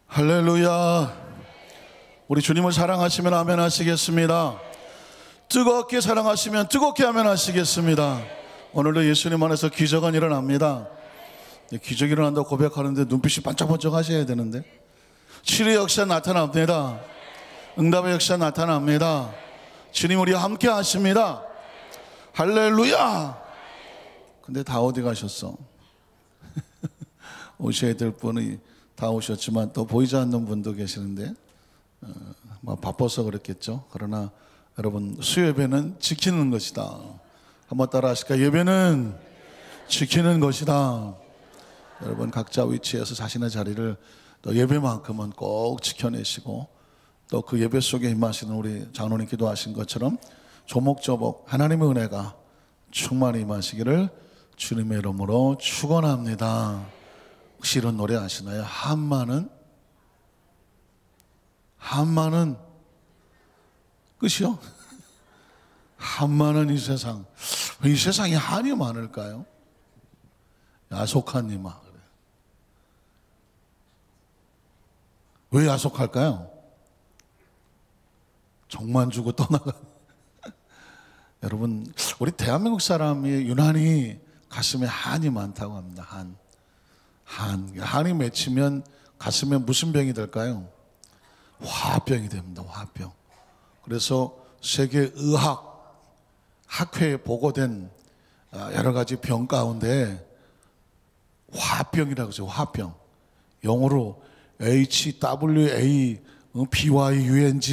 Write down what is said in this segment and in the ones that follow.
할렐루야. 우리 주님을 사랑하시면 아멘 하시겠습니다. 뜨겁게 사랑하시면 뜨겁게 아멘 하시겠습니다. 오늘도 예수님 안에서 기적은 일어납니다. 기적이 일어난다고 고백하는데 눈빛이 반짝반짝 하셔야 되는데, 치료의 역사 나타납니다. 응답의 역사 나타납니다. 주님 우리와 함께 하십니다. 할렐루야. 근데 다 어디 가셨어? 오셔야 될 분이 다 오셨지만 또 보이지 않는 분도 계시는데 바빠서 그랬겠죠. 그러나 여러분, 수예배는 지키는 것이다. 한번 따라 하실까요? 예배는 지키는 것이다. 여러분 각자 위치에서 자신의 자리를 또 예배만큼은 꼭 지켜내시고, 또 그 예배 속에 임하시는 우리 장로님 기도하신 것처럼 조목조목 하나님의 은혜가 충만히 임하시기를 주님의 이름으로 축원합니다. 혹시 이런 노래 아시나요? 한마는 끝이요? 한마는 이 세상에 한이 많을까요? 야속한 이마. 왜 야속할까요? 정만 주고 떠나가. 여러분, 우리 대한민국 사람이 유난히 가슴에 한이 많다고 합니다. 한이 맺히면 가슴에 무슨 병이 될까요? 화병이 됩니다. 화병. 그래서 세계 의학 학회에 보고된 여러 가지 병 가운데 화병이라고 해서 화병, 영어로 HWABYUNG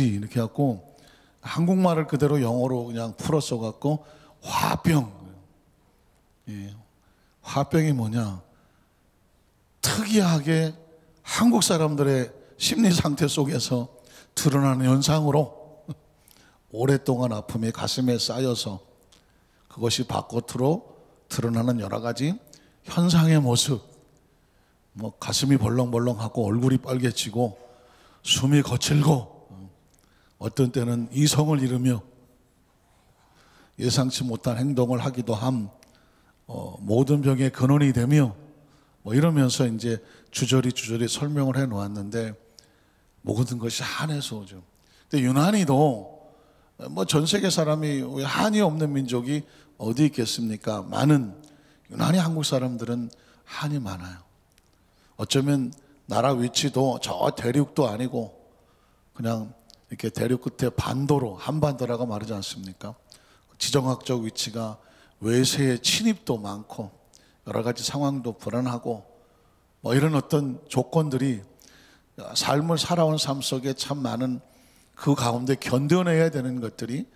이렇게 갖고 한국말을 그대로 영어로 그냥 풀어서 갖고 화병. 예. 화병이 뭐냐? 특이하게 한국 사람들의 심리 상태 속에서 드러나는 현상으로 오랫동안 아픔이 가슴에 쌓여서 그것이 바깥으로 드러나는 여러 가지 현상의 모습, 가슴이 벌렁벌렁하고 얼굴이 빨개지고 숨이 거칠고 어떤 때는 이성을 잃으며 예상치 못한 행동을 하기도 함, 모든 병의 근원이 되며 이러면서 이제 주저리 설명을 해 놓았는데, 모든 것이 한에서 오죠. 근데 유난히도 전 세계 사람이 왜 한이 없는 민족이 어디 있겠습니까? 많은 유난히 한국 사람들은 한이 많아요. 어쩌면 나라 위치도 저 대륙도 아니고 그냥 이렇게 대륙 끝에 반도로, 한반도라고 말하지 않습니까? 지정학적 위치가 외세의 침입도 많고 여러 가지 상황도 불안하고 이런 어떤 조건들이 삶을 살아온 삶 속에 참 많은 그 가운데 견뎌내야 되는 것들이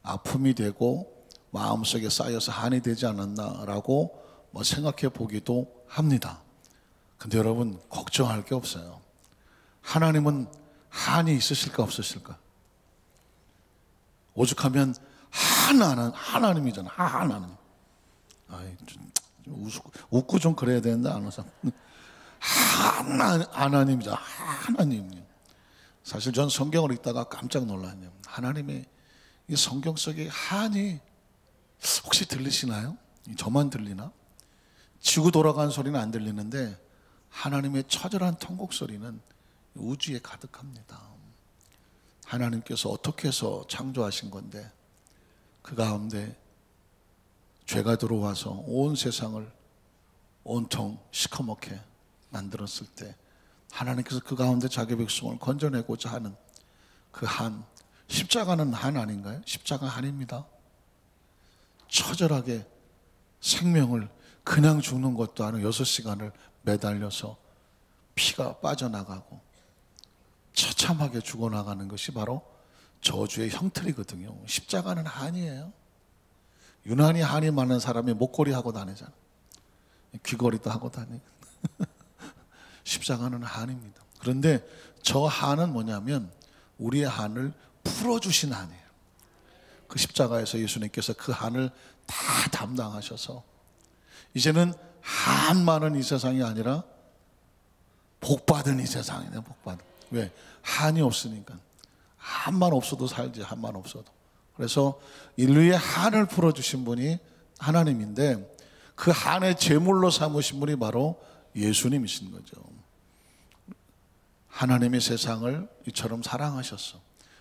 아픔이 되고 마음속에 쌓여서 한이 되지 않았나라고 생각해 보기도 합니다. 근데 여러분, 걱정할 게 없어요. 하나님은 한이 있으실까 없으실까? 오죽하면 하나님이잖아. 하나님. 웃고 좀 그래야 되는데 안 웃어. 하나님이잖아. 하나님. 사실 전 성경을 읽다가 깜짝 놀랐네요. 하나님의 이 성경 속에 한이 혹시 들리시나요? 저만 들리나? 지구 돌아가는 소리는 안 들리는데 하나님의 처절한 통곡 소리는 우주에 가득합니다. 하나님께서 어떻게 해서 창조하신 건데 그 가운데 죄가 들어와서 온 세상을 온통 시커멓게 만들었을 때 하나님께서 그 가운데 자기 백성을 건져내고자 하는 그 한, 십자가는 한 아닌가요? 십자가 한입니다. 처절하게 생명을 그냥 죽는 것도 아니고 6시간을 매달려서 피가 빠져나가고 처참하게 죽어나가는 것이 바로 저주의 형틀이거든요. 십자가는 한이에요. 유난히 한이 많은 사람이 목걸이 하고 다니잖아. 귀걸이도 하고 다니고. 십자가는 한입니다. 그런데 저 한은 뭐냐면 우리의 한을 풀어주신 한이에요. 그 십자가에서 예수님께서 그 한을 다 담당하셔서 이제는 한 많은 이 세상이 아니라 복받은 이 세상이네. 복받은. 왜? 한이 없으니까. 한만 없어도 살지. 한만 없어도. 그래서 인류의 한을 풀어주신 분이 하나님인데 그 한의 제물로 삼으신 분이 바로 예수님이신 거죠. 하나님이 세상을 이처럼 사랑하셨어.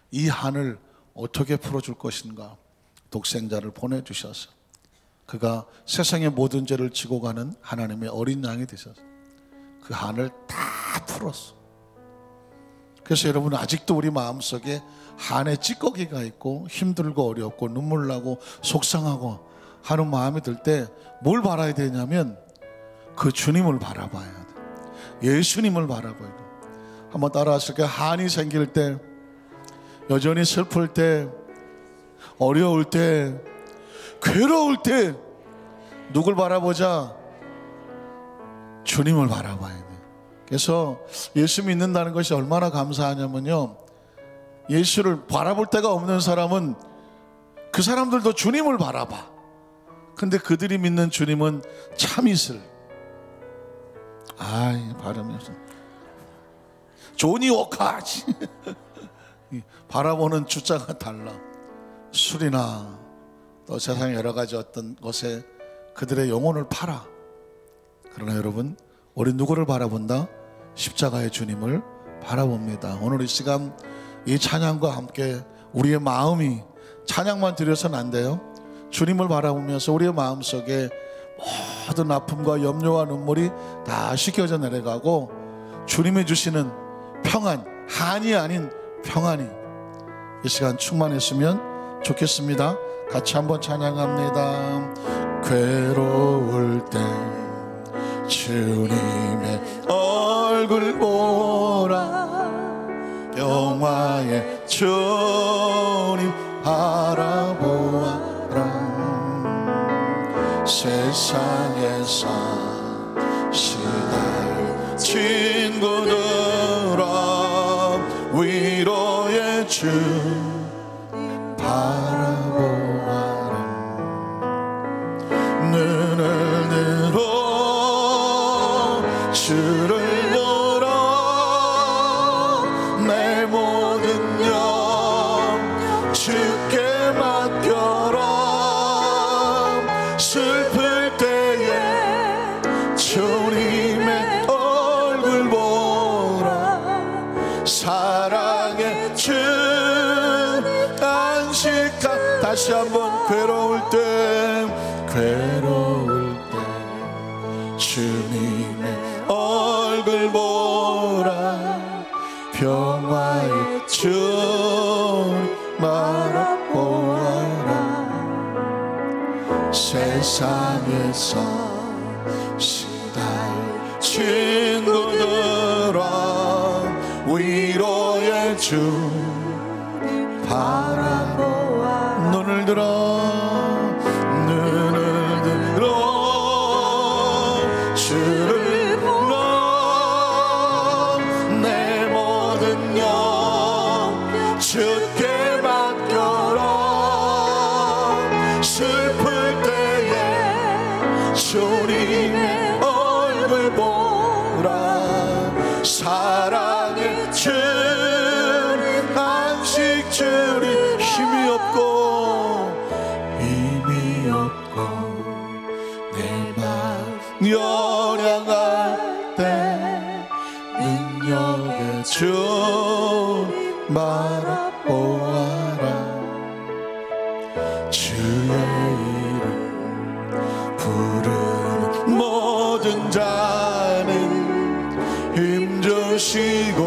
이 한을 어떻게 풀어줄 것인가. 독생자를 보내주셔서 그가 세상의 모든 죄를 지고 가는 하나님의 어린 양이 되셔서 그 한을 다 풀었어. 그래서 여러분, 아직도 우리 마음속에 한의 찌꺼기가 있고 힘들고 어렵고 눈물 나고 속상하고 하는 마음이 들 때 뭘 바라야 되냐면 그 주님을 바라봐야 돼. 예수님을 바라봐야 돼. 한번 따라하실까요? 한이 생길 때, 여전히 슬플 때, 어려울 때, 괴로울 때 누굴 바라보자? 주님을 바라봐야 돼. 그래서 예수 믿는다는 것이 얼마나 감사하냐면요, 예수를 바라볼 데가 없는 사람은 그 사람들도 주님을 바라봐. 근데 그들이 믿는 주님은 참이슬, 발음이 없어. 조니 워커지. 바라보는 주자가 달라. 술이나 또 세상의 여러 가지 어떤 것에 그들의 영혼을 팔아. 그러나 여러분, 우리 누구를 바라본다? 십자가의 주님을 바라봅니다. 오늘 이 시간 이 찬양과 함께 우리의 마음이, 찬양만 드려서는 안 돼요. 주님을 바라보면서 우리의 마음속에 모든 아픔과 염려와 눈물이 다 씻겨져 내려가고 주님이 주시는 평안, 한이 아닌 평안이 이 시간 충만했으면 좋겠습니다. 같이 한번 찬양합니다. 괴로울 때 주님의 얼굴 보라, 영화의 주님 바라보아라. 세상에서 시달 친구들아, 위로의 주 바라보아라. 눈을 들어 주를 보라, 내 모든 영 주께 맡겨라. 슬플 때에 주님의 얼굴 보라, 사랑의 주 안식하. 다시 한번 괴로울 때, 괴로울 때 주님의 얼굴 보라, 평화의 주님 바라보아라. 세상에서 시달 친구들아, 위로의 주 바라보아. 눈을 들어, 눈을 들어 주를 보라, 내 모든 영 주께 맡겨라. 슬플 때에 주님의 얼굴 보라, 사랑의 주님 안식 주님. 힘이 없고 내 맘 요량할 때 능력의 주님 바라보아라. 주의 이름 부르는 모든 자는 힘주시고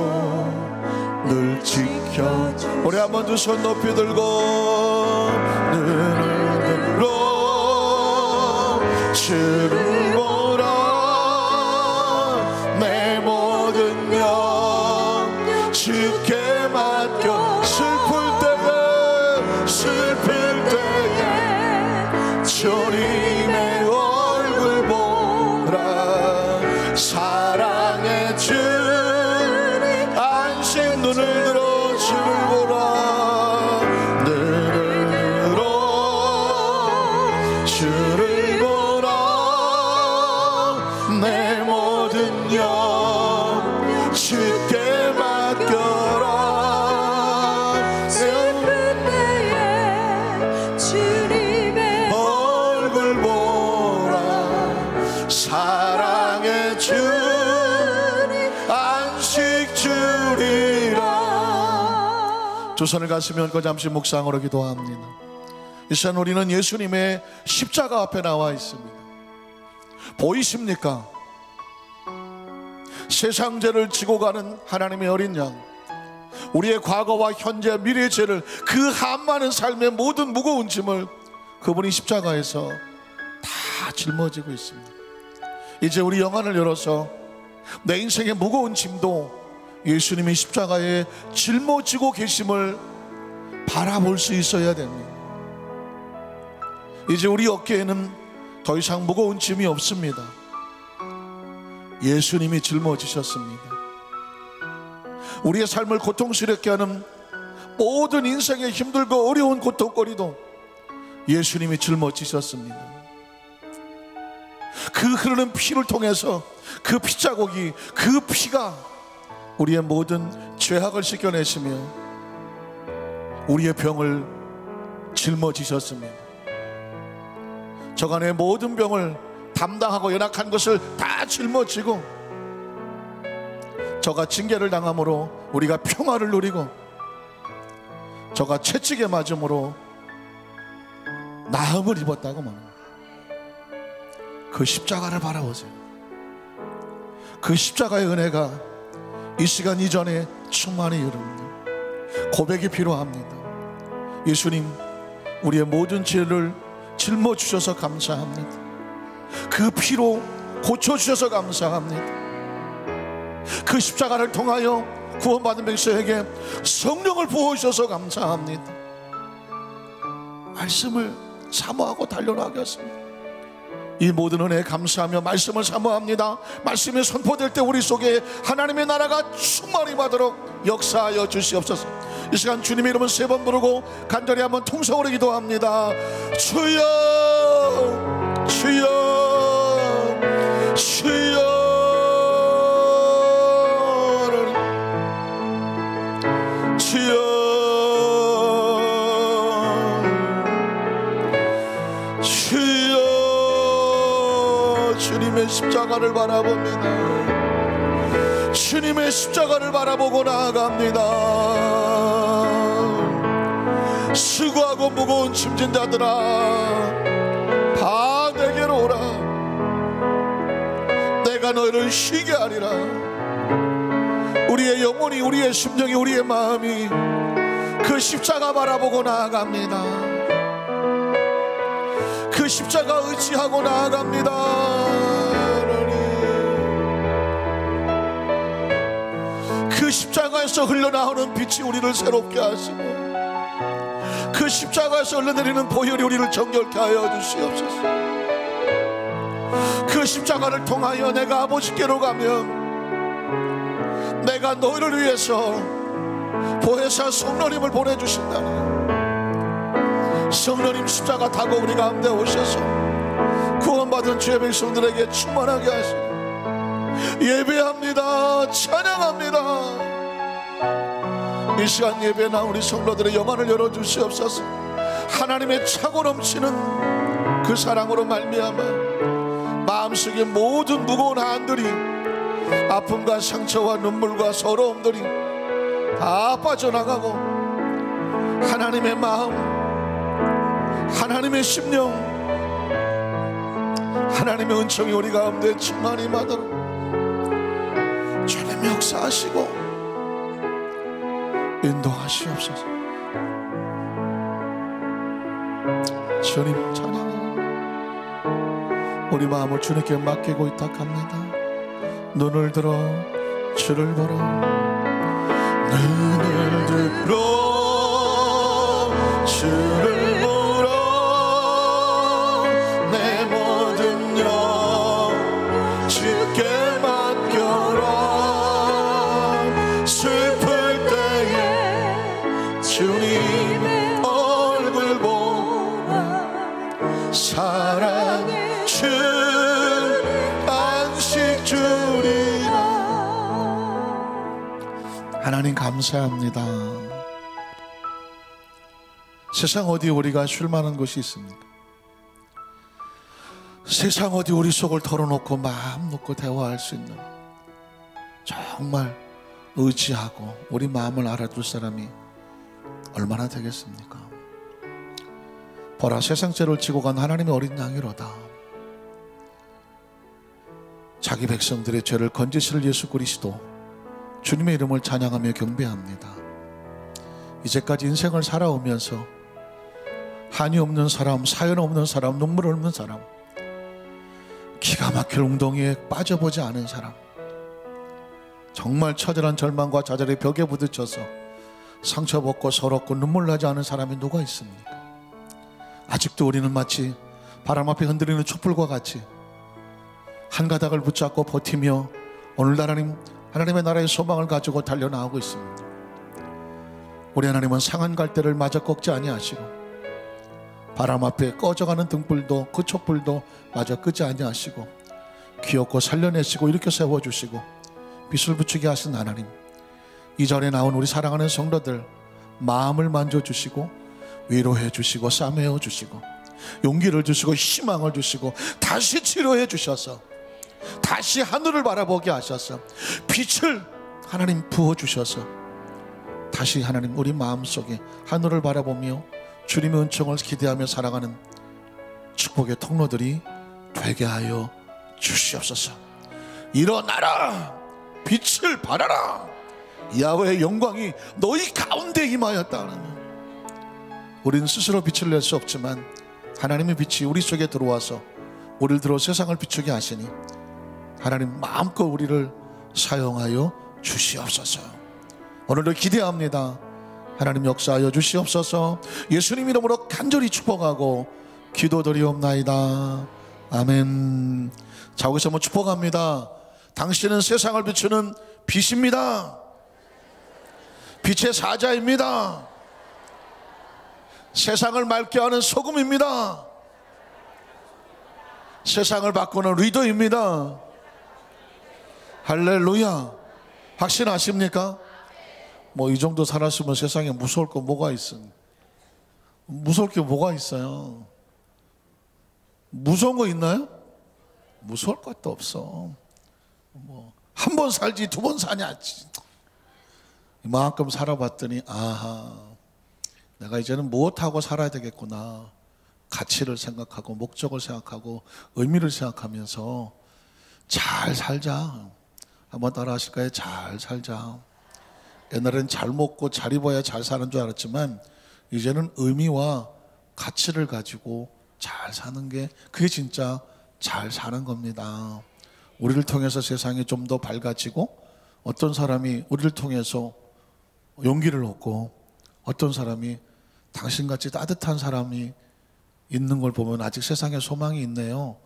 늘 지켜줘. 우리 한번 두 손 높이 들고 눈을 들어 주를 보라, 내 모든 영 주께 맡겨. 슬플 때에 주님의 얼굴 보라, 사랑의 주 안식. 눈을 들어 주를 보라, 눈을 들어 주를 보라, 내 모든 영 주께 맡겨라. 슬픈 때에 주님의 얼굴 보라, 사랑의 주 안식 주 두 손을 가슴에 얹고 잠시 묵상으로 기도합니다. 이 시간 우리는 예수님의 십자가 앞에 나와 있습니다. 보이십니까? 세상 죄를 지고 가는 하나님의 어린 양, 우리의 과거와 현재 미래의 죄를, 그 한많은 삶의 모든 무거운 짐을 그분이 십자가에서 다 짊어지고 있습니다. 이제 우리 영안을 열어서 내 인생의 무거운 짐도 예수님이 십자가에 짊어지고 계심을 바라볼 수 있어야 됩니다. 이제 우리 어깨에는 더 이상 무거운 짐이 없습니다. 예수님이 짊어지셨습니다. 우리의 삶을 고통스럽게 하는 모든 인생의 힘들고 어려운 고통거리도 예수님이 짊어지셨습니다. 그 흐르는 피를 통해서 그 피자국이, 그 피가 우리의 모든 죄악을 씻겨내시며 우리의 병을 짊어지셨습니다. 저간의 모든 병을 담당하고 연약한 것을 다 짊어지고 저가 징계를 당함으로 우리가 평화를 누리고 저가 채찍에 맞음으로 나음을 입었다고 말합니다. 그 십자가를 바라보세요. 그 십자가의 은혜가 이 시간 이전에 충만히 이릅니다. 고백이 필요합니다. 예수님, 우리의 모든 죄를 짊어주셔서 감사합니다. 그 피로 고쳐주셔서 감사합니다. 그 십자가를 통하여 구원받은 백성에게 성령을 부어주셔서 감사합니다. 말씀을 사모하고 달려나가겠습니다. 이 모든 은혜에 감사하며 말씀을 사모합니다. 말씀이 선포될 때 우리 속에 하나님의 나라가 충만히 받도록 역사하여 주시옵소서. 이 시간 주님의 이름을 3번 부르고 간절히 한번 통성으로 기도합니다. 주여, 주여, 주여, 주여, 주여. 주님의 십자가를 바라봅니다. 주님의 십자가를 바라보고 나아갑니다. 수고하고 무거운 짐진 자들아, 다 내게로 오라. 내가 너희를 쉬게 하리라. 우리의 영혼이, 우리의 심령이, 우리의 마음이 그 십자가 바라보고 나아갑니다. 그 십자가 의지하고 나아갑니다. 그 십자가에서 흘러나오는 빛이 우리를 새롭게 하시고 그 십자가에서 흘러내리는 보혈이 우리를 정결케 하여 주시옵소서. 그 십자가를 통하여 내가 아버지께로 가면 내가 너희를 위해서 보혜사 성령님을 보내주신다니, 성령님 십자가 타고 우리 가운데 오셔서 구원받은 주의 백성들에게 충만하게 하시고 예배합니다. 찬양합니다. 이 시간 예배에 나온 우리 성도들의 영안을 열어주시옵소서. 하나님의 차고 넘치는 그 사랑으로 말미암아 마음속의 모든 무거운 한들이, 아픔과 상처와 눈물과 서러움들이 다 빠져나가고 하나님의 마음, 하나님의 심령, 하나님의 은총이 우리 가운데 충만히 받도록 주님 역사하시고 인도하시옵소서. 주님 찬양합니다. 우리 마음을 주님께 맡기고 의탁합니다. 눈을 들어 주를 보라. 눈을 들어 주를 보라. 내 모든 영 주께 맡겨라. 슬플 때에 주님의 얼굴 보라. 사랑의 주 안식 주리라. 하나님 감사합니다. 세상 어디 우리가 쉴만한 곳이 있습니까? 세상 어디 우리 속을 털어놓고 마음 놓고 대화할 수 있는, 정말 의지하고 우리 마음을 알아줄 사람이 얼마나 되겠습니까? 보라, 세상 죄를 지고 간 하나님의 어린 양이로다. 자기 백성들의 죄를 건지실 예수 그리스도, 주님의 이름을 찬양하며 경배합니다. 이제까지 인생을 살아오면서 한이 없는 사람, 사연 없는 사람, 눈물 없는 사람, 기가 막힐 웅덩이에 빠져보지 않은 사람, 정말 처절한 절망과 좌절의 벽에 부딪혀서 상처받고 서럽고 눈물 나지 않은 사람이 누가 있습니까? 아직도 우리는 마치 바람 앞에 흔들리는 촛불과 같이 한 가닥을 붙잡고 버티며 오늘날 하나님의 나라의 소망을 가지고 달려나가고 있습니다. 우리 하나님은 상한 갈대를 마저 꺾지 아니하시고 바람 앞에 꺼져가는 등불도 그 촛불도 마저 끄지 아니하시고 귀엽고 살려내시고 일으켜 세워주시고 빛을 비추게 하신 하나님, 이 절에 나온 우리 사랑하는 성도들 마음을 만져주시고 위로해 주시고 싸매어 주시고 용기를 주시고 희망을 주시고 다시 치료해 주셔서 다시 하늘을 바라보게 하셔서 빛을 하나님 부어주셔서 다시 하나님 우리 마음속에 하늘을 바라보며 주님의 은총을 기대하며 살아가는 축복의 통로들이 되게 하여 주시옵소서. 일어나라, 빛을 발하라, 야훼의 영광이 너희 가운데 임하였다. 우리는 스스로 빛을 낼 수 없지만 하나님의 빛이 우리 속에 들어와서 우리를 들어 세상을 비추게 하시니 하나님 마음껏 우리를 사용하여 주시옵소서. 오늘도 기대합니다. 하나님 역사하여 주시옵소서. 예수님 이름으로 간절히 축복하고 기도드리옵나이다. 아멘. 자, 여기서 한번 축복합니다. 당신은 세상을 비추는 빛입니다. 빛의 사자입니다. 세상을 맑게 하는 소금입니다. 세상을 바꾸는 리더입니다. 할렐루야. 확신하십니까? 뭐 이 정도 살았으면 세상에 무서울 거 뭐가 있어? 무서울 게 뭐가 있어요? 무서운 거 있나요? 무서울 것도 없어. 뭐 한 번 살지 두 번 사냐? 이만큼 살아봤더니 아하, 내가 이제는 무엇하고 살아야 되겠구나. 가치를 생각하고 목적을 생각하고 의미를 생각하면서 잘 살자. 한번 따라 하실까요? 잘 살자. 옛날엔 잘 먹고 잘 입어야 잘 사는 줄 알았지만 이제는 의미와 가치를 가지고 잘 사는 게 그게 진짜 잘 사는 겁니다. 우리를 통해서 세상이 좀 더 밝아지고 어떤 사람이 우리를 통해서 용기를 얻고 어떤 사람이 당신같이 따뜻한 사람이 있는 걸 보면 아직 세상에 소망이 있네요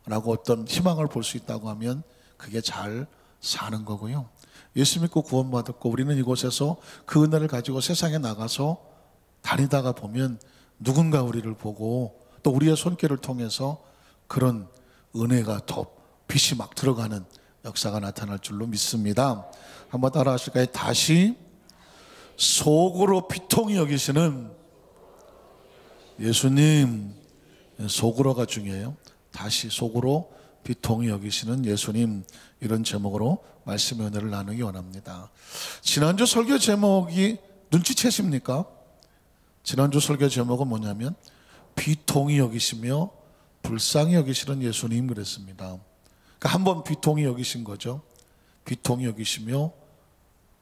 라고 어떤 희망을 볼 수 있다고 하면 그게 잘 사는 거고요. 예수 믿고 구원받았고 우리는 이곳에서 그 은혜를 가지고 세상에 나가서 다니다가 보면 누군가 우리를 보고 또 우리의 손길을 통해서 그런 은혜가 더 빛이 막 들어가는 역사가 나타날 줄로 믿습니다. 한번 따라 하실까요? 다시 속으로 비통히 여기시는 예수님. 속으로가 중요해요. 다시 속으로 비통히 여기시는 예수님, 이런 제목으로 말씀의 은혜를 나누기 원합니다. 지난주 설교 제목이 눈치채십니까? 지난주 설교 제목은 뭐냐면 비통히 여기시며 불쌍히 여기시는 예수님 그랬습니다. 그러니까 한번 비통히 여기신 거죠. 비통히 여기시며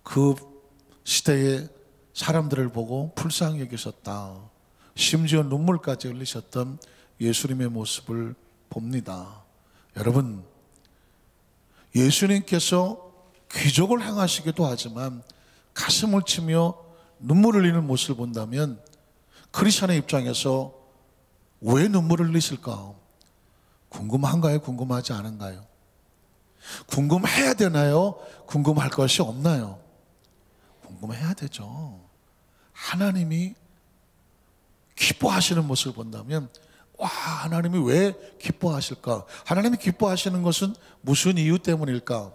그 시대의 사람들을 보고 불쌍히 여기셨다. 심지어 눈물까지 흘리셨던 예수님의 모습을 봅니다. 여러분, 예수님께서 기적을 행하시기도 하지만 가슴을 치며 눈물 흘리는 모습을 본다면 크리스천의 입장에서 왜 눈물을 흘리실까? 궁금한가요? 궁금하지 않은가요? 궁금해야 되나요? 궁금할 것이 없나요? 궁금해야 되죠. 하나님이 기뻐하시는 모습을 본다면 와, 하나님이 왜 기뻐하실까? 하나님이 기뻐하시는 것은 무슨 이유 때문일까?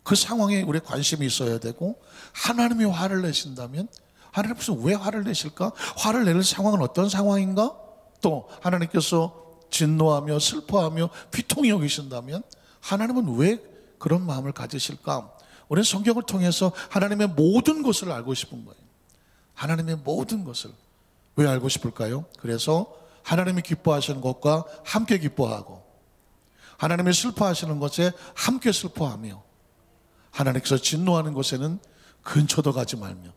그 상황에 우리의 관심이 있어야 되고, 하나님이 화를 내신다면 하나님 무슨 왜 화를 내실까? 화를 내는 상황은 어떤 상황인가? 또 하나님께서 진노하며 슬퍼하며 비통히 여기신다면 하나님은 왜 그런 마음을 가지실까? 우리는 성경을 통해서 하나님의 모든 것을 알고 싶은 거예요. 하나님의 모든 것을. 왜 알고 싶을까요? 그래서 하나님이 기뻐하시는 것과 함께 기뻐하고, 하나님이 슬퍼하시는 것에 함께 슬퍼하며, 하나님께서 진노하는 것에는 근처도 가지 말며.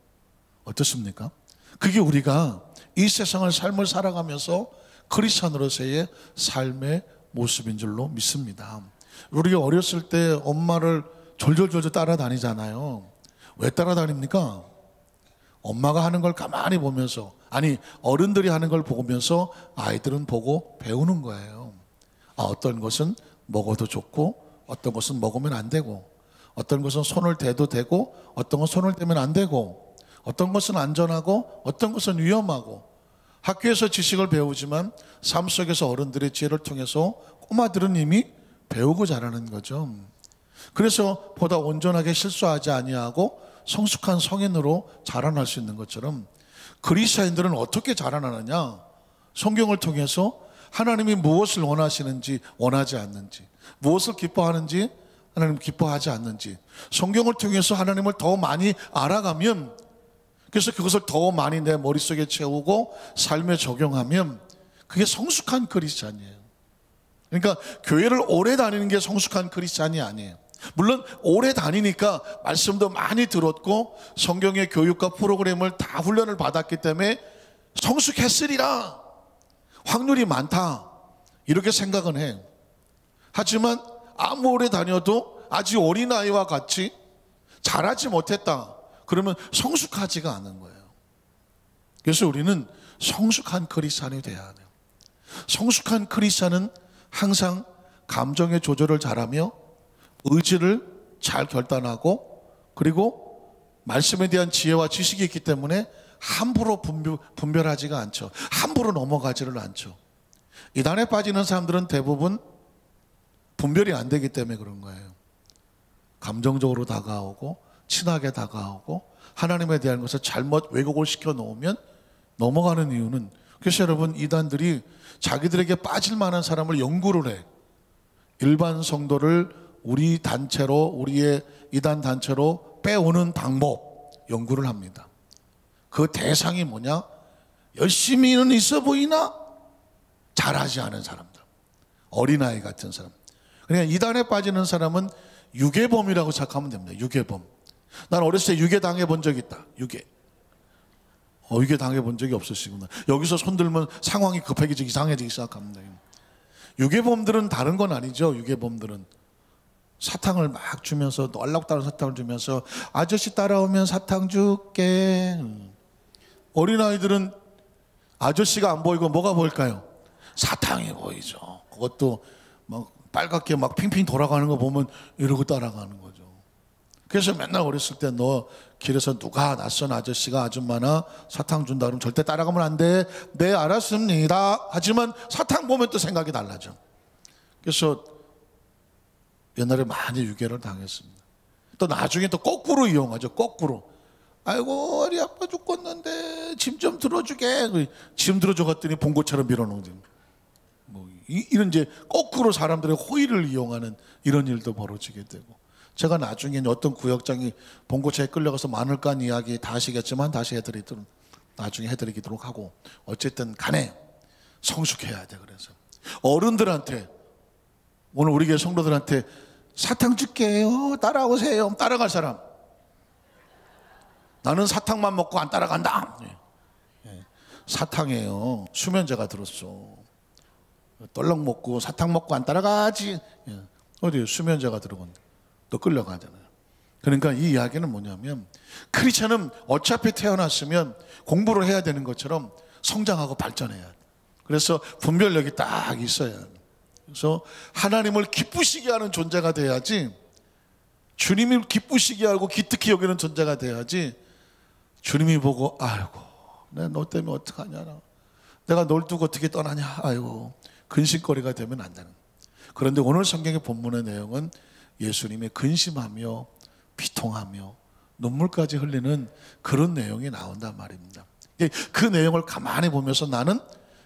어떻습니까? 그게 우리가 이 세상을 삶을 살아가면서 크리스찬으로서의 삶의 모습인 줄로 믿습니다. 우리가 어렸을 때 엄마를 졸졸졸졸 따라다니잖아요. 왜 따라다닙니까? 엄마가 하는 걸 가만히 보면서, 아니 어른들이 하는 걸 보면서 아이들은 보고 배우는 거예요. 어떤 것은 먹어도 좋고, 어떤 것은 먹으면 안 되고, 어떤 것은 손을 대도 되고, 어떤 것은 손을 대면 안 되고, 어떤 것은 안전하고, 어떤 것은 위험하고. 학교에서 지식을 배우지만 삶 속에서 어른들의 지혜를 통해서 꼬마들은 이미 배우고 자라는 거죠. 그래서 보다 온전하게 실수하지 아니하고 성숙한 성인으로 자라날 수 있는 것처럼, 그리스도인들은 어떻게 자라나느냐? 성경을 통해서 하나님이 무엇을 원하시는지, 원하지 않는지, 무엇을 기뻐하는지, 하나님 기뻐하지 않는지, 성경을 통해서 하나님을 더 많이 알아가면, 그래서 그것을 더 많이 내 머릿속에 채우고 삶에 적용하면 그게 성숙한 크리스찬이에요. 그러니까 교회를 오래 다니는 게 성숙한 크리스찬이 아니에요. 물론 오래 다니니까 말씀도 많이 들었고 성경의 교육과 프로그램을 다 훈련을 받았기 때문에 성숙했으리라, 확률이 많다, 이렇게 생각은 해. 하지만 아무 오래 다녀도 아직 어린아이와 같이 자라지 못했다, 그러면 성숙하지가 않은 거예요. 그래서 우리는 성숙한 크리스찬이 돼야 돼요. 성숙한 크리스찬은 항상 감정의 조절을 잘하며 의지를 잘 결단하고, 그리고 말씀에 대한 지혜와 지식이 있기 때문에 함부로 분별하지가 않죠. 함부로 넘어가지를 않죠. 이단에 빠지는 사람들은 대부분 분별이 안 되기 때문에 그런 거예요. 감정적으로 다가오고 친하게 다가오고 하나님에 대한 것을 잘못 왜곡을 시켜 놓으면 넘어가는 이유는, 그래서 여러분, 이단들이 자기들에게 빠질 만한 사람을 연구를 해. 일반 성도를 우리 단체로, 우리의 이단 단체로 빼오는 방법 연구를 합니다. 그 대상이 뭐냐? 열심히는 있어 보이나 잘하지 않은 사람들, 어린아이 같은 사람. 그러니까 이단에 빠지는 사람은 유괴범이라고 생각하면 됩니다. 유괴범. 난 어렸을 때 유괴 당해본 적이 있다. 유괴. 유괴 당해본 적이 없으시구나. 여기서 손들면 상황이 급해지기 이상해지기 시작합니다. 유괴범들은 다른 건 아니죠. 유괴범들은 사탕을 막 주면서, 널락다른 사탕을 주면서, 아저씨 따라오면 사탕 줄게. 어린아이들은 아저씨가 안 보이고 뭐가 보일까요? 사탕이 보이죠. 그것도 막 빨갛게 막 핑핑 돌아가는 거 보면 이러고 따라가는 거죠. 그래서 맨날 어렸을 때 너 길에서 누가 낯선 아저씨가 아줌마나 사탕 준다 그러면 절대 따라가면 안 돼. 네, 알았습니다. 하지만 사탕 보면 또 생각이 달라져. 그래서 옛날에 많이 유괴를 당했습니다. 또 나중에 또 거꾸로 이용하죠. 거꾸로. 아이고 우리 아빠 죽겠는데 짐 좀 들어주게. 짐 들어줘 갔더니 봉고처럼 밀어놓는, 이런 이제 거꾸로 사람들의 호의를 이용하는 이런 일도 벌어지게 되고, 제가 나중에 어떤 구역장이 봉고차에 끌려가서 마늘 깐 이야기 다 아시겠지만 다시 나중에 해드리도록 하고, 어쨌든 간에 성숙해야 돼. 그래서 어른들한테, 오늘 우리 교회 성도들한테 사탕 줄게요, 따라오세요, 따라갈 사람. 나는 사탕만 먹고 안 따라간다. 사탕이에요. 수면제가 들었어. 떨렁 먹고 사탕 먹고 안 따라가지. 어디에 수면제가 들어간다. 또 끌려가잖아요. 그러니까 이 이야기는 뭐냐면, 크리스천은 어차피 태어났으면 공부를 해야 되는 것처럼 성장하고 발전해야 돼. 그래서 분별력이 딱 있어야 돼. 그래서 하나님을 기쁘시게 하는 존재가 돼야지, 주님을 기쁘시게 하고 기특히 여기는 존재가 돼야지, 주님이 보고 아이고 내가 너 때문에 어떡하냐, 내가 널 두고 어떻게 떠나냐, 아이고 근심거리가 되면 안 되는. 그런데 오늘 성경의 본문의 내용은 예수님의 근심하며 비통하며 눈물까지 흘리는 그런 내용이 나온단 말입니다. 그 내용을 가만히 보면서 나는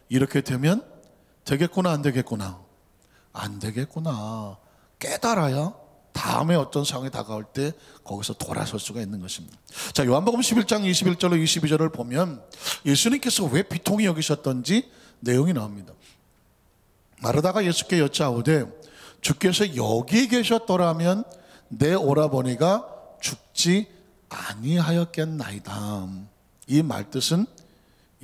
이렇게 되면 되겠구나, 안 되겠구나, 안 되겠구나 깨달아야 다음에 어떤 상황이 다가올 때 거기서 돌아설 수가 있는 것입니다. 자, 요한복음 11장 21절로 22절을 보면 예수님께서 왜 비통히 여기셨던지 내용이 나옵니다. 마르다가 예수께 여짜오되 주께서 여기 계셨더라면 내 오라버니가 죽지 아니하였겠나이다. 이 말뜻은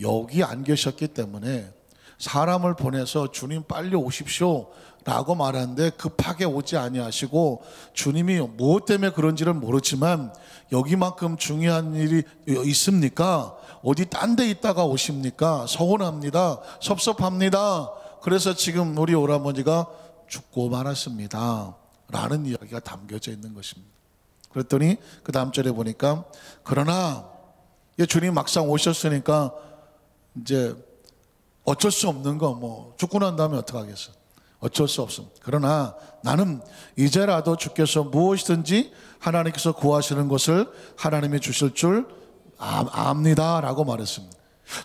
여기 안 계셨기 때문에 사람을 보내서 주님 빨리 오십시오 라고 말하는데 급하게 오지 아니하시고, 주님이 무엇 때문에 그런지를 모르지만 여기만큼 중요한 일이 있습니까? 어디 딴 데 있다가 오십니까? 서운합니다, 섭섭합니다, 그래서 지금 우리 오라버니가 죽고 말았습니다 라는 이야기가 담겨져 있는 것입니다. 그랬더니 그 다음 절에 보니까 그러나 주님 막상 오셨으니까 이제 어쩔 수 없는 거, 뭐 죽고 난 다음에 어떡하겠어, 어쩔 수 없습니다. 그러나 나는 이제라도 주께서 무엇이든지 하나님께서 구하시는 것을 하나님이 주실 줄 압니다 라고 말했습니다.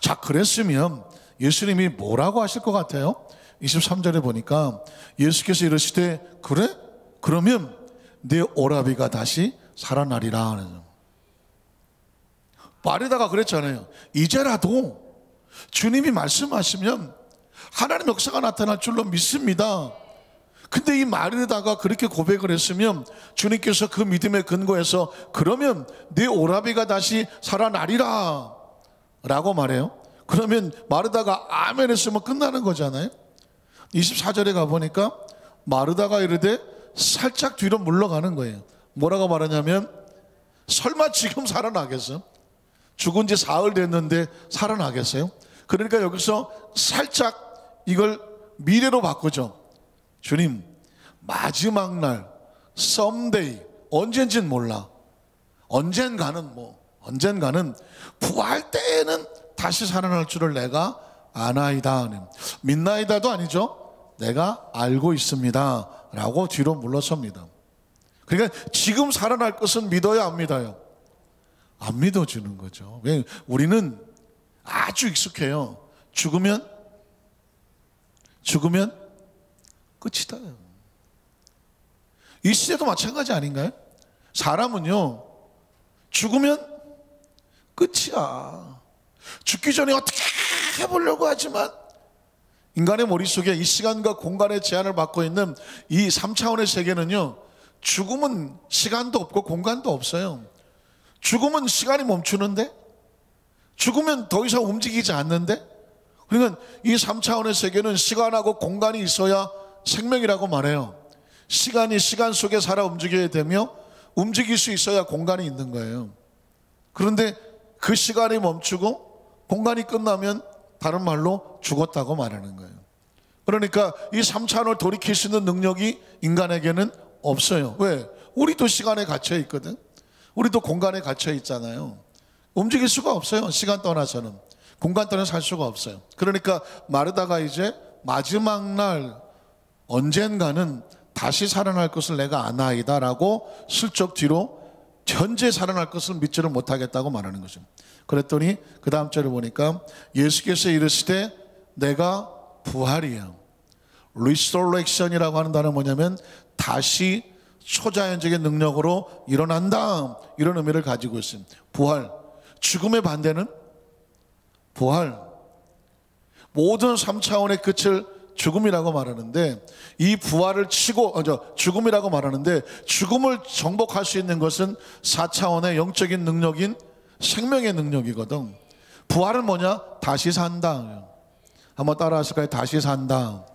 자, 그랬으면 예수님이 뭐라고 하실 것 같아요? 23절에 보니까 예수께서 이르시되 그래? 그러면 네 오라비가 다시 살아나리라. 마르다가 그랬잖아요. 이제라도 주님이 말씀하시면 하나님 역사가 나타날 줄로 믿습니다. 근데 이 마르다가 그렇게 고백을 했으면 주님께서 그 믿음의 근거에서 그러면 네 오라비가 다시 살아나리라 라고 말해요. 그러면 마르다가 아멘 했으면 끝나는 거잖아요. 24절에 가보니까 마르다가 이르되 살짝 뒤로 물러가는 거예요. 뭐라고 말하냐면 설마 지금 살아나겠어? 죽은 지 사흘 됐는데 살아나겠어요? 그러니까 여기서 살짝 이걸 미래로 바꾸죠. 주님, 마지막 날 someday, 언젠진 몰라, 언젠가는 부활 때에는 다시 살아날 줄을 내가 아나이다. 믿나이다도 아니죠. 내가 알고 있습니다 라고 뒤로 물러섭니다. 그러니까 지금 살아날 것은 믿어야 안 믿어요? 안 믿어지는 거죠. 우리는 아주 익숙해요. 죽으면 끝이다. 이 시대도 마찬가지 아닌가요? 사람은요, 죽으면 끝이야. 죽기 전에 어떻게 해보려고 하지만 인간의 머릿속에 이 시간과 공간의 제한을 받고 있는 이 3차원의 세계는요, 죽음은 시간도 없고 공간도 없어요. 죽으면 시간이 멈추는데, 죽으면 더 이상 움직이지 않는데, 그러니까 이 3차원의 세계는 시간하고 공간이 있어야 생명이라고 말해요. 시간이 시간 속에 살아 움직여야 되며 움직일 수 있어야 공간이 있는 거예요. 그런데 그 시간이 멈추고 공간이 끝나면 다른 말로 죽었다고 말하는 거예요. 그러니까 이 3차원을 돌이킬 수 있는 능력이 인간에게는 없어요. 왜? 우리도 시간에 갇혀 있거든. 우리도 공간에 갇혀 있잖아요. 움직일 수가 없어요. 시간 떠나서는. 공간 떠나서 살 수가 없어요. 그러니까 마르다가 이제 마지막 날 언젠가는 다시 살아날 것을 내가 아나이다 라고 슬쩍 뒤로 현재 살아날 것을 믿지를 못하겠다고 말하는 거죠. 그랬더니 그 다음 절을 보니까 예수께서 이르시되 내가 부활이야. resurrection이라고 하는 단어는 뭐냐면 다시 초자연적인 능력으로 일어난다, 이런 의미를 가지고 있습니다. 부활. 죽음의 반대는 부활. 모든 3차원의 끝을 죽음이라고 말하는데, 이 부활을 치고 죽음이라고 말하는데, 죽음을 정복할 수 있는 것은 4차원의 영적인 능력인 생명의 능력이거든. 부활은 뭐냐? 다시 산다. 한번 따라 하실까요? 다시 산다.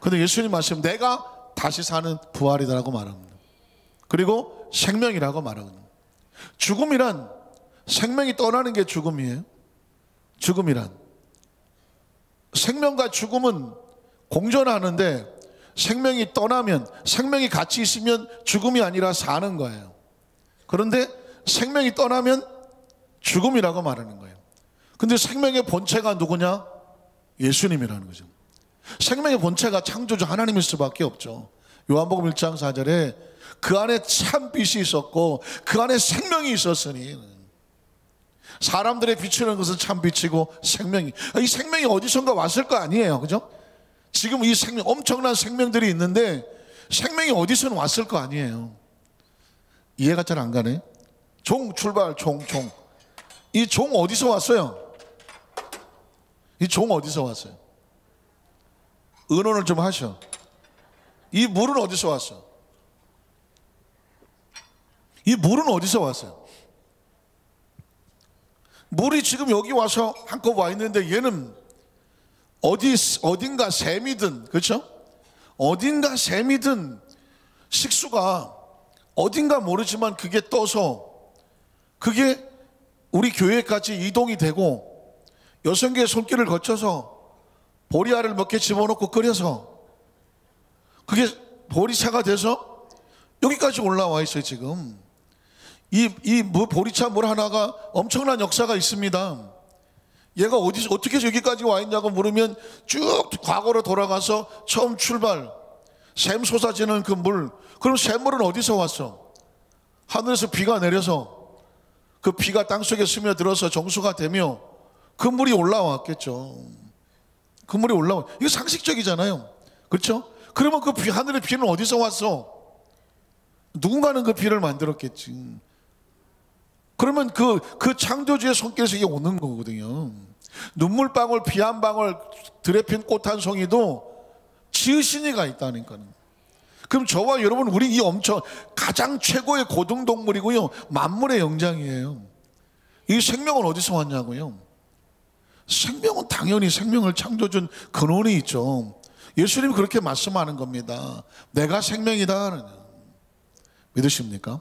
근데 예수님 말씀, 내가 다시 사는 부활이다라고 말합니다. 그리고 생명이라고 말하거든요. 죽음이란, 생명이 떠나는 게 죽음이에요. 죽음이란, 생명과 죽음은 공존하는데 생명이 떠나면, 생명이 같이 있으면 죽음이 아니라 사는 거예요. 그런데 생명이 떠나면 죽음이라고 말하는 거예요. 근데 생명의 본체가 누구냐? 예수님이라는 거죠. 생명의 본체가 창조주 하나님일 수밖에 없죠. 요한복음 1장 4절에 그 안에 참 빛이 있었고 그 안에 생명이 있었으니, 사람들의 비추는 것은 참 빛이고 생명이, 이 생명이 어디선가 왔을 거 아니에요, 그죠? 지금 이 생명, 엄청난 생명들이 있는데 생명이 어디선 왔을 거 아니에요. 이해가 잘 안 가네. 종 출발, 종. 이 종 어디서 왔어요? 이 종 어디서 왔어요? 의논을 좀 하셔. 이 물은 어디서 왔어? 이 물은 어디서 왔어요? 물이 지금 여기 와서 한껏 와 있는데 얘는 어딘가 샘이든, 그렇죠? 어딘가 샘이든 식수가 어딘가 모르지만 그게 떠서 그게 우리 교회까지 이동이 되고 6개의 손길을 거쳐서 보리알을 몇 개 집어넣고 끓여서 그게 보리차가 돼서 여기까지 올라와 있어요. 지금 이 보리차 물 하나가 엄청난 역사가 있습니다. 얘가 어떻게 여기까지 와 있냐고 물으면 쭉 과거로 돌아가서 처음 출발, 샘 솟아지는 그 물. 그럼 샘물은 어디서 왔어? 하늘에서 비가 내려서 그 비가 땅속에 스며들어서 정수가 되며 그 물이 올라왔겠죠. 그 물이 올라와. 이거 상식적이잖아요. 그렇죠? 그러면 그 하늘의 비는 어디서 왔어? 누군가는 그 비를 만들었겠지. 그러면 그 창조주의 손길에서 이게 오는 거거든요. 눈물방울, 비 한 방울, 들에 핀 꽃 한 송이도 지으신 이가 있다니까요. 그럼 저와 여러분, 우리 이 가장 최고의 고등동물이고요, 만물의 영장이에요. 이 생명은 어디서 왔냐고요? 생명은 당연히 생명을 창조준 근원이 있죠. 예수님이 그렇게 말씀하는 겁니다. 내가 생명이다. 믿으십니까?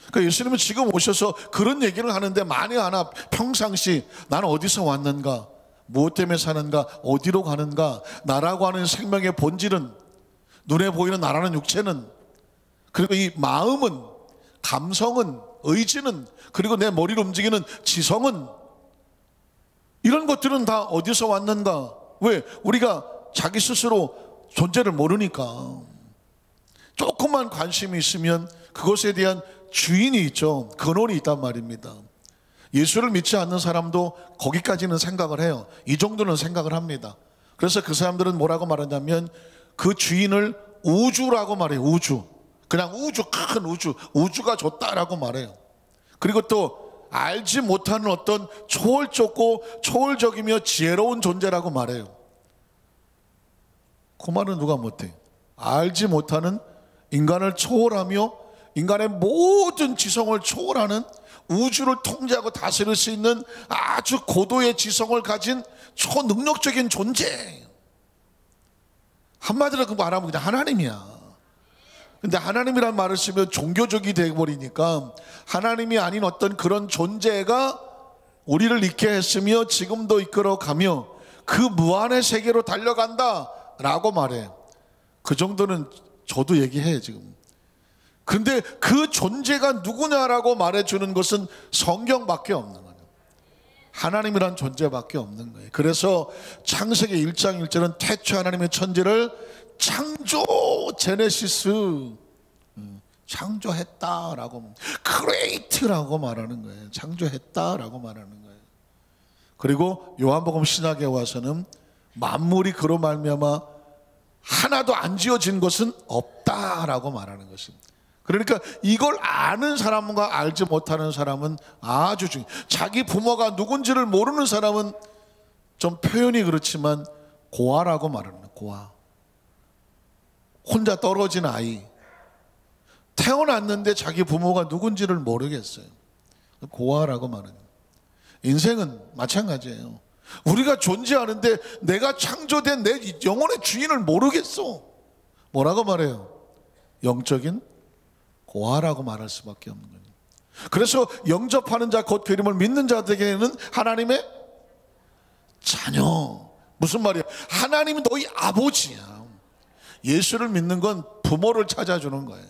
그러니까 예수님은 지금 오셔서 그런 얘기를 하는데, 만에 하나 평상시 나는 어디서 왔는가, 무엇 때문에 사는가, 어디로 가는가, 나라고 하는 생명의 본질은, 눈에 보이는 나라는 육체는, 그리고 이 마음은, 감성은, 의지는, 그리고 내 머리를 움직이는 지성은, 이런 것들은 다 어디서 왔는가? 왜? 우리가 자기 스스로 존재를 모르니까. 조금만 관심이 있으면 그것에 대한 주인이 있죠. 근원이 있단 말입니다. 예수를 믿지 않는 사람도 거기까지는 생각을 해요. 이 정도는 생각을 합니다. 그래서 그 사람들은 뭐라고 말하냐면 그 주인을 우주라고 말해요. 우주. 그냥 우주, 큰 우주. 우주가 줬다라고 말해요. 그리고 또 알지 못하는 어떤 초월적이며 지혜로운 존재라고 말해요. 그 말은 누가 못해? 알지 못하는, 인간을 초월하며 인간의 모든 지성을 초월하는, 우주를 통제하고 다스릴 수 있는 아주 고도의 지성을 가진 초능력적인 존재. 한마디로 그 말하면 그냥 하나님이야. 근데 하나님이란 말을 쓰면 종교적이 되어버리니까 하나님이 아닌 어떤 그런 존재가 우리를 있게 했으며 지금도 이끌어가며 그 무한의 세계로 달려간다 라고 말해. 그 정도는 저도 얘기해 지금. 근데 그 존재가 누구냐라고 말해주는 것은 성경밖에 없는 거예요. 하나님이란 존재밖에 없는 거예요. 그래서 창세기 1장 1절은 태초 하나님의 천지를 창조, 제네시스, 창조했다라고, 크레이트라고 말하는 거예요. 창조했다라고 말하는 거예요. 그리고 요한복음 신약에 와서는 만물이 그로 말미암아 하나도 안 지어진 것은 없다라고 말하는 것입니다. 그러니까 이걸 아는 사람과 알지 못하는 사람은 아주 중요해요. 자기 부모가 누군지를 모르는 사람은 좀 표현이 그렇지만 고아라고 말하는 거예요. 고아. 혼자 떨어진 아이. 태어났는데 자기 부모가 누군지를 모르겠어요. 고아라고 말하는 거예요. 인생은 마찬가지예요. 우리가 존재하는데 내가 창조된 내 영혼의 주인을 모르겠어. 뭐라고 말해요? 영적인 고아라고 말할 수밖에 없는 거예요. 그래서 영접하는 자 곧 그 이름을 믿는 자들에게는 하나님의 자녀. 무슨 말이야? 하나님은 너희 아버지야. 예수를 믿는 건 부모를 찾아주는 거예요.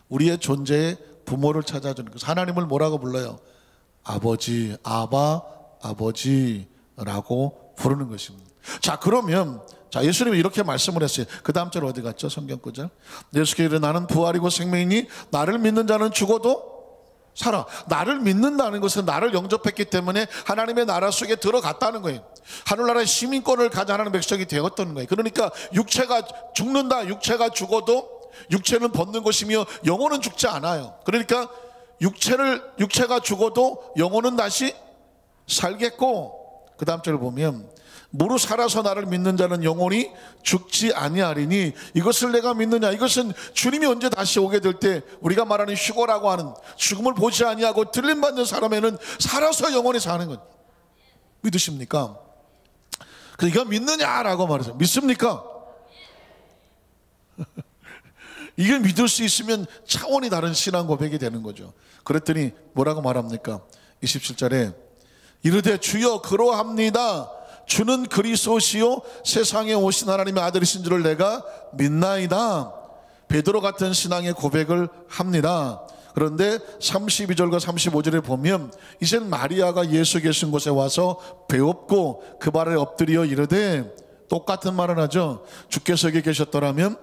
우리의 존재의 부모를 찾아주는 거예요. 하나님을 뭐라고 불러요? 아버지, 아바, 아버지라고 부르는 것입니다. 자, 그러면 예수님이 이렇게 말씀을 했어요. 그 다음 절 어디 갔죠? 성경 구절. 예수께서 이르되 나는 부활이고 생명이니 나를 믿는 자는 죽어도 살아. 나를 믿는다는 것은 나를 영접했기 때문에 하나님의 나라 속에 들어갔다는 거예요. 하늘나라의 시민권을 가진 하나님의 백성이 되었다는 거예요. 그러니까 육체가 죽는다, 육체가 죽어도 육체는 벗는 것이며 영혼은 죽지 않아요. 그러니까 육체가 죽어도 영혼은 다시 살겠고, 그 다음 절을 보면 무릇 살아서 나를 믿는 자는 영원히 죽지 아니하리니 이것을 내가 믿느냐. 이것은 주님이 언제 다시 오게 될 때 우리가 말하는 휴거라고 하는 죽음을 보지 아니하고 들림받는 사람에는 살아서 영원히 사는 것. 믿으십니까? 그래서 이거 믿느냐라고 말해서 믿습니까? 이걸 믿을 수 있으면 차원이 다른 신앙 고백이 되는 거죠. 그랬더니 뭐라고 말합니까? 27절에 이르되 주여 그러합니다. 주는 그리스도시요 세상에 오신 하나님의 아들이신 줄을 내가 믿나이다. 베드로 같은 신앙의 고백을 합니다. 그런데 32절과 35절에 보면 이젠 마리아가 예수 계신 곳에 와서 배웁고 그 발에 엎드려 이르되, 똑같은 말을 하죠. 주께서 여기 계셨더라면,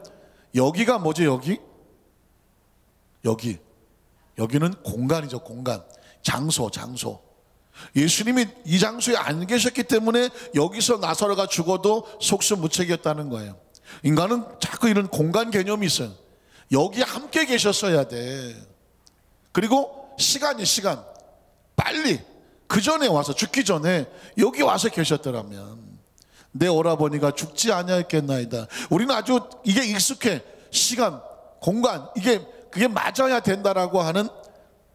여기가 뭐죠? 여기는 공간이죠. 공간, 장소. 예수님이 이 장소에 안 계셨기 때문에 여기서 나사로가 죽어도 속수무책이었다는 거예요. 인간은 자꾸 이런 공간 개념이 있어요. 여기 함께 계셨어야 돼. 그리고 시간 빨리 그 전에 와서, 죽기 전에 여기 와서 계셨더라면 내 오라버니가 죽지 아니하였겠나이다. 우리는 아주 이게 익숙해. 시간, 공간, 그게 맞아야 된다라고 하는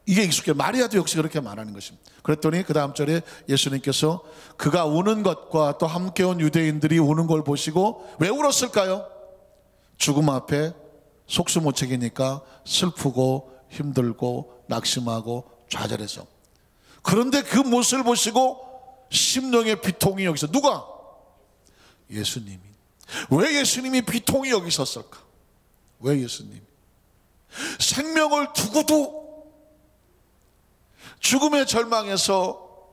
이게 익숙해. 마리아도 역시 그렇게 말하는 것입니다. 그랬더니 그 다음 절에 예수님께서 그가 우는 것과 또 함께 온 유대인들이 우는 걸 보시고 왜 울었을까요? 죽음 앞에 속수무책이니까 슬프고 힘들고 낙심하고 좌절해서. 그런데 그 모습을 보시고 심령의 비통이 여기서, 누가? 예수님이. 왜 예수님이 비통이 여기 있었을까? 왜 예수님이 생명을 두고도 죽음의 절망에서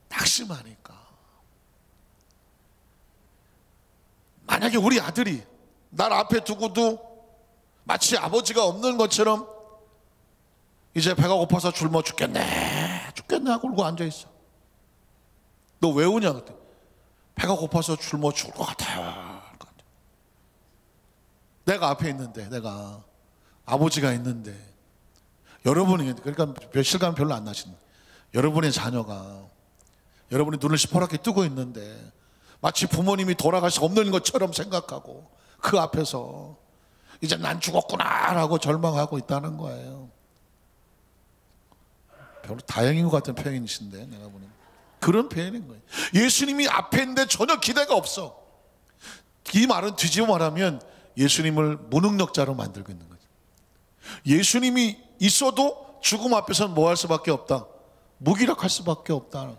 낙심하니까. 만약에 우리 아들이 날 앞에 두고도 마치 아버지가 없는 것처럼 이제 배가 고파서 굶어 죽겠네 하고 울고 앉아있어. 너 왜 우냐? 그때 배가 고파서 굶어 죽을 것 같아요. 내가 앞에 있는데, 내가 아버지가 있는데, 여러분이, 그러니까 실감 별로 안 나시는 여러분의 자녀가 여러분이 눈을 시퍼렇게 뜨고 있는데 마치 부모님이 돌아갈 수 없는 것처럼 생각하고 그 앞에서 이제 난 죽었구나라고 절망하고 있다는 거예요. 별로 다행인 것 같은 표현이신데, 내가 보는 그런 표현인 거예요. 예수님이 앞에 있는데 전혀 기대가 없어. 이 말은 뒤집어 말하면 예수님을 무능력자로 만들고 있는 거죠. 예수님이 있어도 죽음 앞에서는 뭐 할 수밖에 없다? 무기력할 수밖에 없다.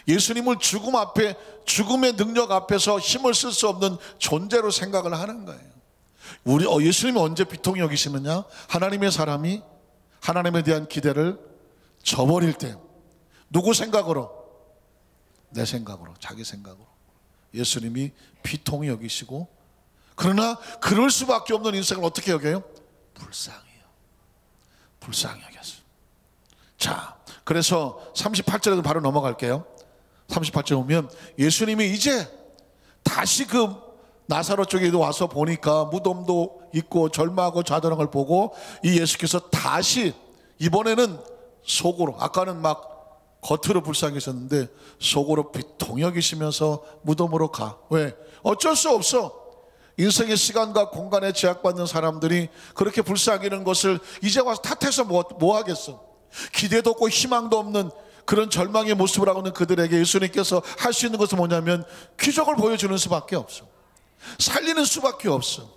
예수님을 죽음 앞에, 죽음의 능력 앞에서 힘을 쓸 수 없는 존재로 생각을 하는 거예요. 예수님이 언제 비통히 여기시느냐? 하나님의 사람이 하나님에 대한 기대를 저버릴 때. 누구 생각으로? 내 생각으로, 자기 생각으로. 예수님이 비통히 여기시고, 그러나 그럴 수밖에 없는 인생을 어떻게 여겨요? 불쌍히 여겼어요. 자, 그래서 38절에도 바로 넘어갈게요. 38절 보면 예수님이 이제 다시 그 나사로 쪽에도 와서 보니까 무덤도 있고 절망하고 좌절한 걸 보고 이 예수께서 다시 이번에는 속으로, 아까는 막 겉으로 불쌍히 계셨는데 속으로 비통히 여기시면서 무덤으로 가. 왜? 어쩔 수 없어. 인생의 시간과 공간에 제약받는 사람들이 그렇게 불쌍히 여기는 것을 이제 와서 탓해서 뭐 하겠어. 기대도 없고 희망도 없는 그런 절망의 모습을 하고 있는 그들에게 예수님께서 할 수 있는 것은 뭐냐면 기적을 보여주는 수밖에 없어. 살리는 수밖에 없어.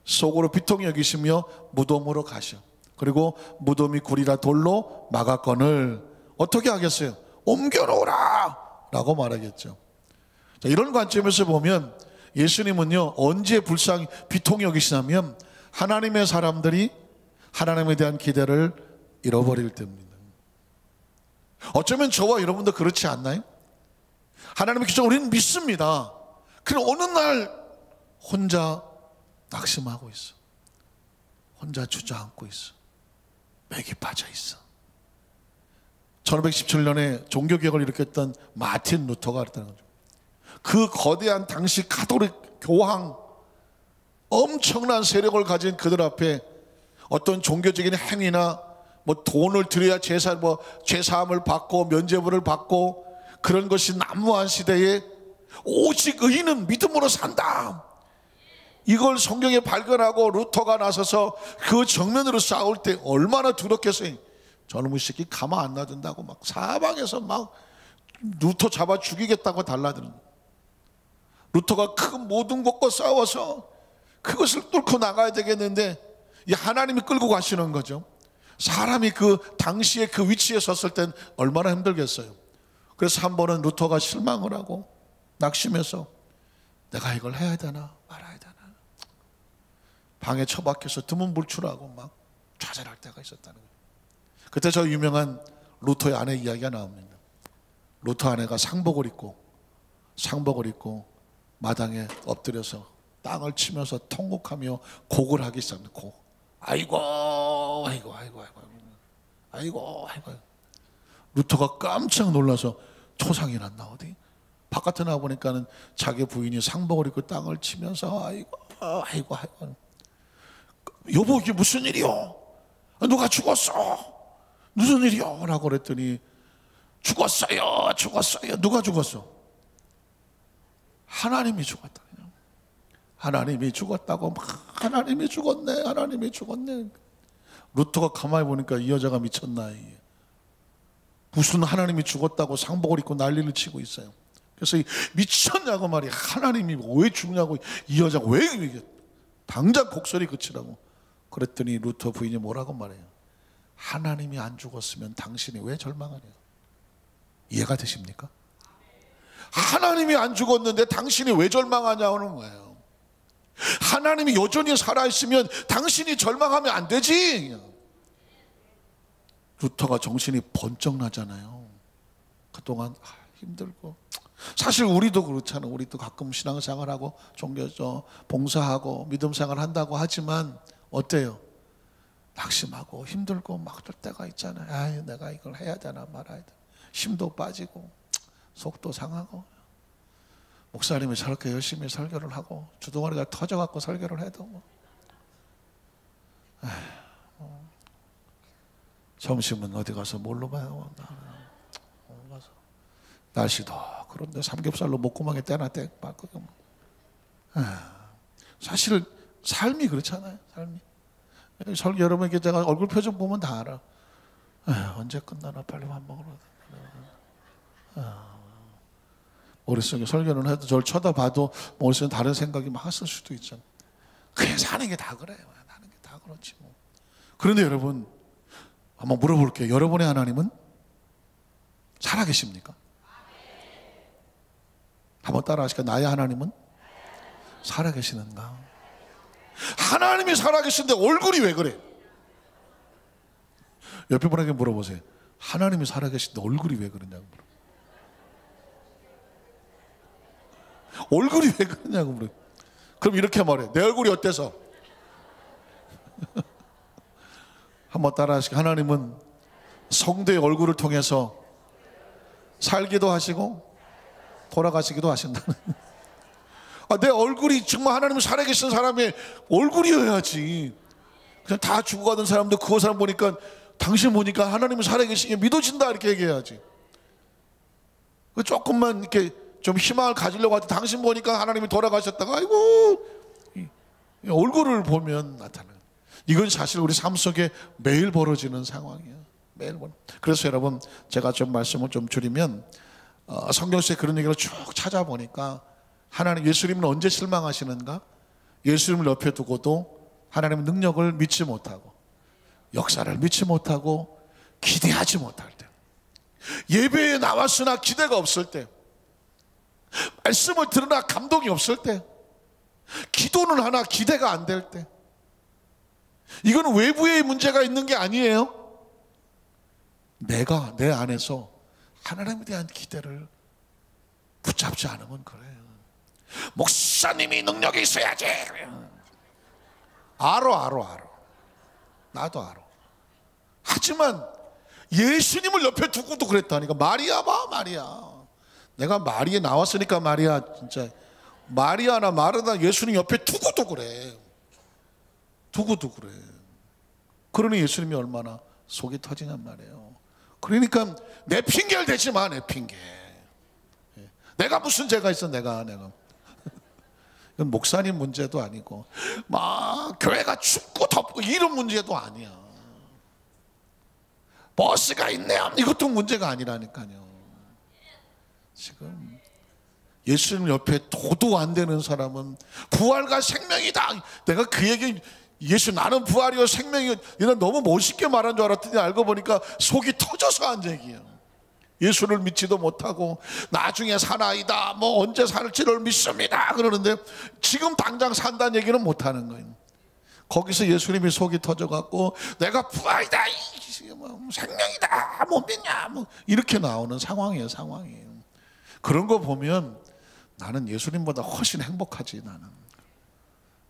속으로 비통히 여기시며 무덤으로 가셔. 그리고 무덤이 굴이라 돌로 막았거늘 어떻게 하겠어요? 옮겨놓으라 라고 말하겠죠. 자, 이런 관점에서 보면 예수님은요, 언제 비통히 여기시냐면 하나님의 사람들이 하나님에 대한 기대를 잃어버릴 때입니다. 어쩌면 저와 여러분도 그렇지 않나요? 하나님의 기적을 우리는 믿습니다. 그럼 어느 날 혼자 낙심하고 있어. 혼자 주저앉고 있어. 맥이 빠져 있어. 1517년에 종교개혁을 일으켰던 마틴 루터가 그랬다는 거죠. 그 거대한 당시 가톨릭 교황, 엄청난 세력을 가진 그들 앞에 어떤 종교적인 행위나 뭐 돈을 들여야 제사함을 받고 면죄부를 받고 그런 것이 난무한 시대에 오직 의인은 믿음으로 산다. 이걸 성경에 발견하고 루터가 나서서 그 정면으로 싸울 때 얼마나 두렵겠어요. 저놈의 새끼 가만 안 놔둔다고 막 사방에서 막 루터 잡아 죽이겠다고 달라드는. 루터가 그 모든 것과 싸워서 그것을 뚫고 나가야 되겠는데 이 하나님이 끌고 가시는 거죠. 사람이 그 당시에 그 위치에 섰을 땐 얼마나 힘들겠어요. 그래서 한 번은 루터가 실망을 하고 낙심해서 내가 이걸 해야 되나 말아야 되나 방에 처박혀서 드문불출하고 막 좌절할 때가 있었다는 거예요. 그때 저 유명한 루터의 아내 이야기가 나옵니다. 루터 아내가 상복을 입고 마당에 엎드려서 땅을 치면서 통곡하며 곡을 하기 시작합니다. 곡. 아이고. 루터가 깜짝 놀라서 초상이 났나 어디? 바깥에 나와 보니까는 자기 부인이 상복을 입고 땅을 치면서 아이고. 여보 이게 무슨 일이요? 누가 죽었어? 무슨 일이요? 라고 그랬더니 죽었어요. 누가 죽었어? 하나님이 죽었다. 하나님이 죽었다고 막 하나님이 죽었네. 루터가 가만히 보니까 이 여자가 미쳤나. 무슨 하나님이 죽었다고 상복을 입고 난리를 치고 있어요. 그래서 미쳤냐고 말이야. 하나님이 왜 죽냐고. 이 여자가 왜 이게 당장 곡소리 그치라고. 그랬더니 루터 부인이 뭐라고 말해요. 하나님이 안 죽었으면 당신이 왜 절망하냐. 이해가 되십니까? 하나님이 안 죽었는데 당신이 왜 절망하냐는 거예요. 하나님이 여전히 살아있으면 당신이 절망하면 안 되지. 루터가 정신이 번쩍 나잖아요. 그동안 힘들고. 사실 우리도 그렇잖아요. 우리도 가끔 신앙생활하고 종교죠 봉사하고 믿음생활 한다고 하지만 어때요? 낙심하고 힘들고 막 그럴 때가 있잖아요. 아유, 내가 이걸 해야 되나 말아야 되나. 힘도 빠지고 속도 상하고. 목사님이 저렇게 열심히 설교를 하고 주둥아리가 터져갖고 설교를 해도 점심은 어디 가서 뭘로 봐요? 날씨도 그런데 삼겹살로 목구멍에 떼나 떼 맞고. 사실 삶이 그렇잖아요. 삶이. 여러분에게 제가 얼굴 표정 보면 다 알아. 언제 끝나나 빨리 밥 먹으러. 머릿속에 설교는 해도 저를 쳐다봐도 머릿속에 다른 생각이 막 했을 수도 있잖아요. 그냥 사는 게 다 그래요. 사는 게 다 그렇지 뭐. 그런데 여러분 한번 물어볼게요. 여러분의 하나님은 살아계십니까? 한번 따라하실까요? 나의 하나님은 살아계시는가? 하나님이 살아계신데 얼굴이 왜 그래? 옆에 분에게 물어보세요. 하나님이 살아계신데 얼굴이 왜 그러냐고 물어. 얼굴이 왜 그러냐고 물어. 그럼 이렇게 말해. 내 얼굴이 어때서? 한번 따라하시고. 하나님은 성도의 얼굴을 통해서 살기도 하시고 돌아가시기도 하신다는. 내 얼굴이 정말 하나님 살아계신 사람의 얼굴이어야지. 그냥 다 죽어가던 사람도 그 사람 보니까 당신 보니까 하나님은 살아계시게 믿어진다 이렇게 얘기해야지. 조금만 이렇게 좀 희망을 가지려고 할 때 당신 보니까 하나님이 돌아가셨다가 아이고 얼굴을 보면 나타나요. 이건 사실 우리 삶 속에 매일 벌어지는 상황이에요. 매일 벌. 그래서 여러분 제가 좀 말씀을 좀 줄이면 성경 속에 그런 얘기를 쭉 찾아보니까 하나님 예수님은 언제 실망하시는가? 예수님을 옆에 두고도 하나님의 능력을 믿지 못하고 역사를 믿지 못하고 기대하지 못할 때, 예배에 나왔으나 기대가 없을 때, 말씀을 들으나 감동이 없을 때, 기도는 하나 기대가 안 될 때, 이건 외부의 문제가 있는 게 아니에요. 내가 내 안에서 하나님에 대한 기대를 붙잡지 않으면 그래요. 목사님이 능력이 있어야지. 알아. 나도 알아. 하지만 예수님을 옆에 두고도 그랬다니까. 마리아 봐, 마리아. 내가 마리에 나왔으니까 마리아 진짜 마리아나 마르다 예수님 옆에 두고도 그래. 그러니 예수님이 얼마나 속이 터지냔 말이에요. 그러니까 내 핑계를 대지 마. 내 핑계. 내가 무슨 죄가 있어. 내가 이건 목사님 문제도 아니고 막 교회가 춥고 덥고 이런 문제도 아니야. 버스가 있네요. 이것도 문제가 아니라니까요. 지금 예수님 옆에 도도 안 되는 사람은 부활과 생명이다. 내가 그 얘기 예수 나는 부활이요 생명이요 이런 너무 멋있게 말한 줄 알았더니 알고 보니까 속이 터져서 한 얘기예요. 예수를 믿지도 못하고 나중에 사나이다 뭐 언제 살지를 믿습니다 그러는데 지금 당장 산다는 얘기는 못하는 거예요. 거기서 예수님이 속이 터져갖고 내가 부활이다 생명이다 못 믿냐 뭐 이렇게 나오는 상황이에요. 그런 거 보면 나는 예수님보다 훨씬 행복하지. 나는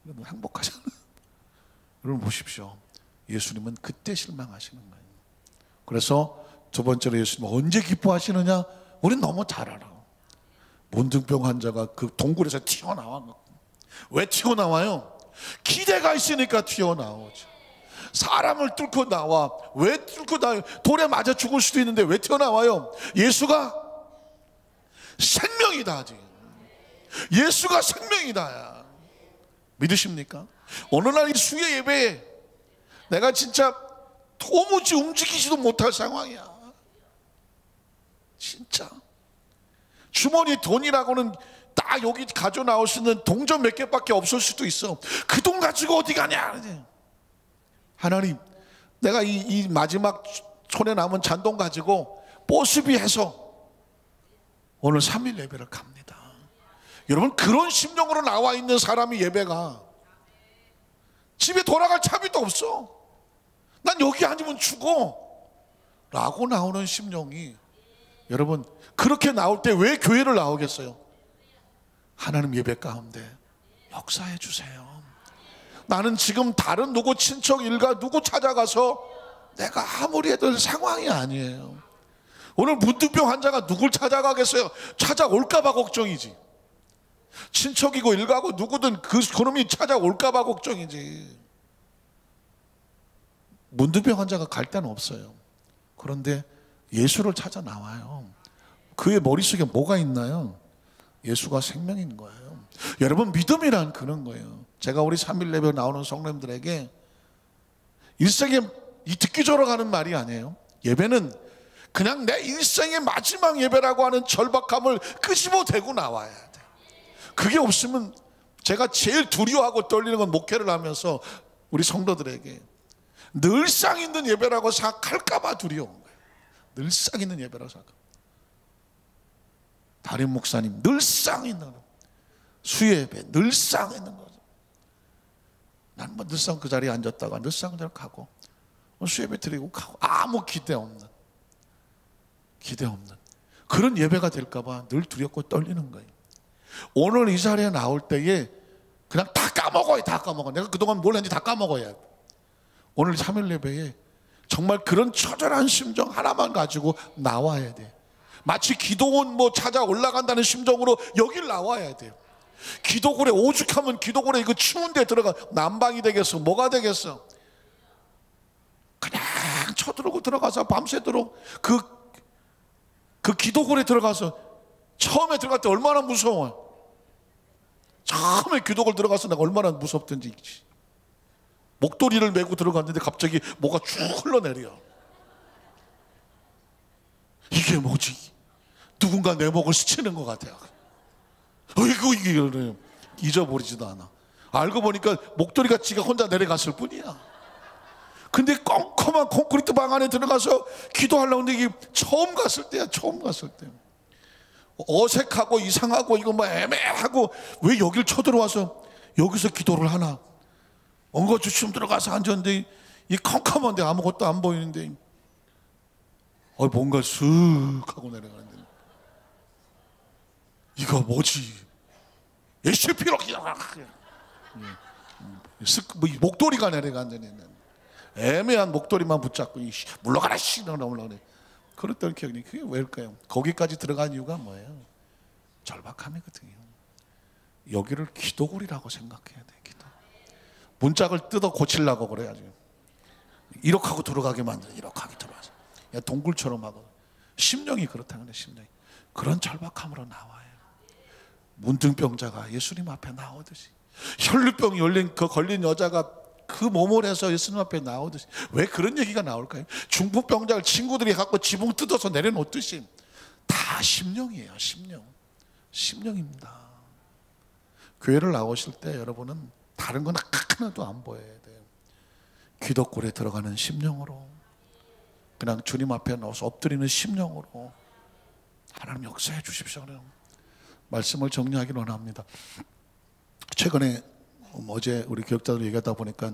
너무 행복하잖아. 여러분 보십시오. 예수님은 그때 실망하시는 거예요. 그래서 두 번째로 예수님은 언제 기뻐하시느냐? 우린 너무 잘 알아. 문둥병 환자가 그 동굴에서 튀어나와. 왜 튀어나와요? 기대가 있으니까 튀어나오죠. 사람을 뚫고 나와. 왜 뚫고 나와요? 돌에 맞아 죽을 수도 있는데 왜 튀어나와요? 예수가 생명이다. 예수가 생명이다. 믿으십니까? 어느 날 이 수요 예배에 내가 진짜 도무지 움직이지도 못할 상황이야. 진짜 주머니 돈이라고는 딱 여기 가져 나올 수 있는 동전 몇 개밖에 없을 수도 있어. 그 돈 가지고 어디 가냐. 하나님 내가 이 마지막 손에 남은 잔돈 가지고 보습이 해서 오늘 3일 예배를 갑니다. 여러분 그런 심정으로 나와 있는 사람이 예배가 집에 돌아갈 차비도 없어. 난 여기 앉으면 죽어 라고 나오는 심정이 여러분 그렇게 나올 때 왜 교회를 나오겠어요? 하나님 예배 가운데 역사해 주세요. 나는 지금 다른 누구 친척 일가 누구 찾아가서 내가 아무리 해도 상황이 아니에요. 오늘 문둥병 환자가 누굴 찾아가겠어요? 찾아올까 봐 걱정이지. 친척이고 일가고 누구든 그놈이 찾아올까 봐 걱정이지. 문둥병 환자가 갈 데는 없어요. 그런데 예수를 찾아 나와요. 그의 머릿속에 뭐가 있나요? 예수가 생명인 거예요. 여러분 믿음이란 그런 거예요. 제가 우리 3일 예배 나오는 성도님들에게 일생에 이 듣기 졸어가는 말이 아니에요. 예배는 그냥 내 인생의 마지막 예배라고 하는 절박함을 끄집어 대고 나와야 돼. 그게 없으면 제가 제일 두려워하고 떨리는 건 목회를 하면서 우리 성도들에게 늘상 있는 예배라고 생각할까 봐 두려운 거예요. 늘상 있는 예배라고 생각합니다. 담임 목사님 늘상 있는 수요 예배 늘상 있는 거죠. 난 뭐 늘상 그 자리에 앉았다가 늘상 그대로 가고 수요 예배 드리고 가고 아무 기대 없는 그런 예배가 될까 봐 늘 두렵고 떨리는 거예요. 오늘 이 자리에 나올 때에 그냥 다 까먹어요. 다 까먹어. 내가 그동안 뭘 했는지 다 까먹어야 돼. 오늘 3일 예배에 정말 그런 처절한 심정 하나만 가지고 나와야 돼. 마치 기도원 뭐 찾아 올라간다는 심정으로 여길 나와야 돼요. 기도굴에 오죽하면 기도굴에 이거 추운 데 들어가 난방이 되겠어? 뭐가 되겠어? 그냥 쳐들어오고 들어가서 밤새도록 그 기도굴에 들어가서 처음에 들어갈 때 얼마나 무서워요. 처음에 기도굴 들어가서 내가 얼마나 무섭던지. 목도리를 메고 들어갔는데 갑자기 뭐가 쭉 흘러내려. 이게 뭐지? 누군가 내 목을 스치는 것 같아요. 이게 잊어버리지도 않아. 알고 보니까 목도리가 지가 혼자 내려갔을 뿐이야. 근데 껌껌한 콘크리트 방 안에 들어가서 기도하려고 하는데 이게 처음 갔을 때야. 처음 갔을 때 어색하고 이상하고 이거 뭐 애매하고 왜 여길 쳐들어와서 여기서 기도를 하나. 엉거주춤 들어가서 앉았는데 이 컴컴한데 아무것도 안 보이는데 뭔가 쓱 하고 내려가는데 이거 뭐지? 예수 피로 목도리가 내려간다네. 애매한 목도리만 붙잡고 물러가라 올라오네. 그랬던 기억이. 그게 왜일까요? 거기까지 들어간 이유가 뭐예요? 절박함이거든요. 여기를 기도굴이라고 생각해야 돼. 기도. 문짝을 뜯어 고치려고 그래야지. 이렇게 하고 들어가게 만들어. 이렇게 하게 들어가서 동굴처럼 하고. 심령이 그렇다는 거예요. 심령이 그런 절박함으로 나와요. 문둥병자가 예수님 앞에 나오듯이, 혈루병이 걸린 여자가 그 몸을 해서 예수님 앞에 나오듯이. 왜 그런 얘기가 나올까요? 중풍병자를 친구들이 갖고 지붕 뜯어서 내려놓듯이. 다 심령이에요. 심령입니다. 교회를 나오실 때 여러분은 다른 건 하나도 안 보여야 돼요. 기도골에 들어가는 심령으로, 그냥 주님 앞에 나와서 엎드리는 심령으로 하나님 역사해 주십시오. 말씀을 정리하기 원합니다. 최근에 어제 우리 교육자들 얘기하다 보니까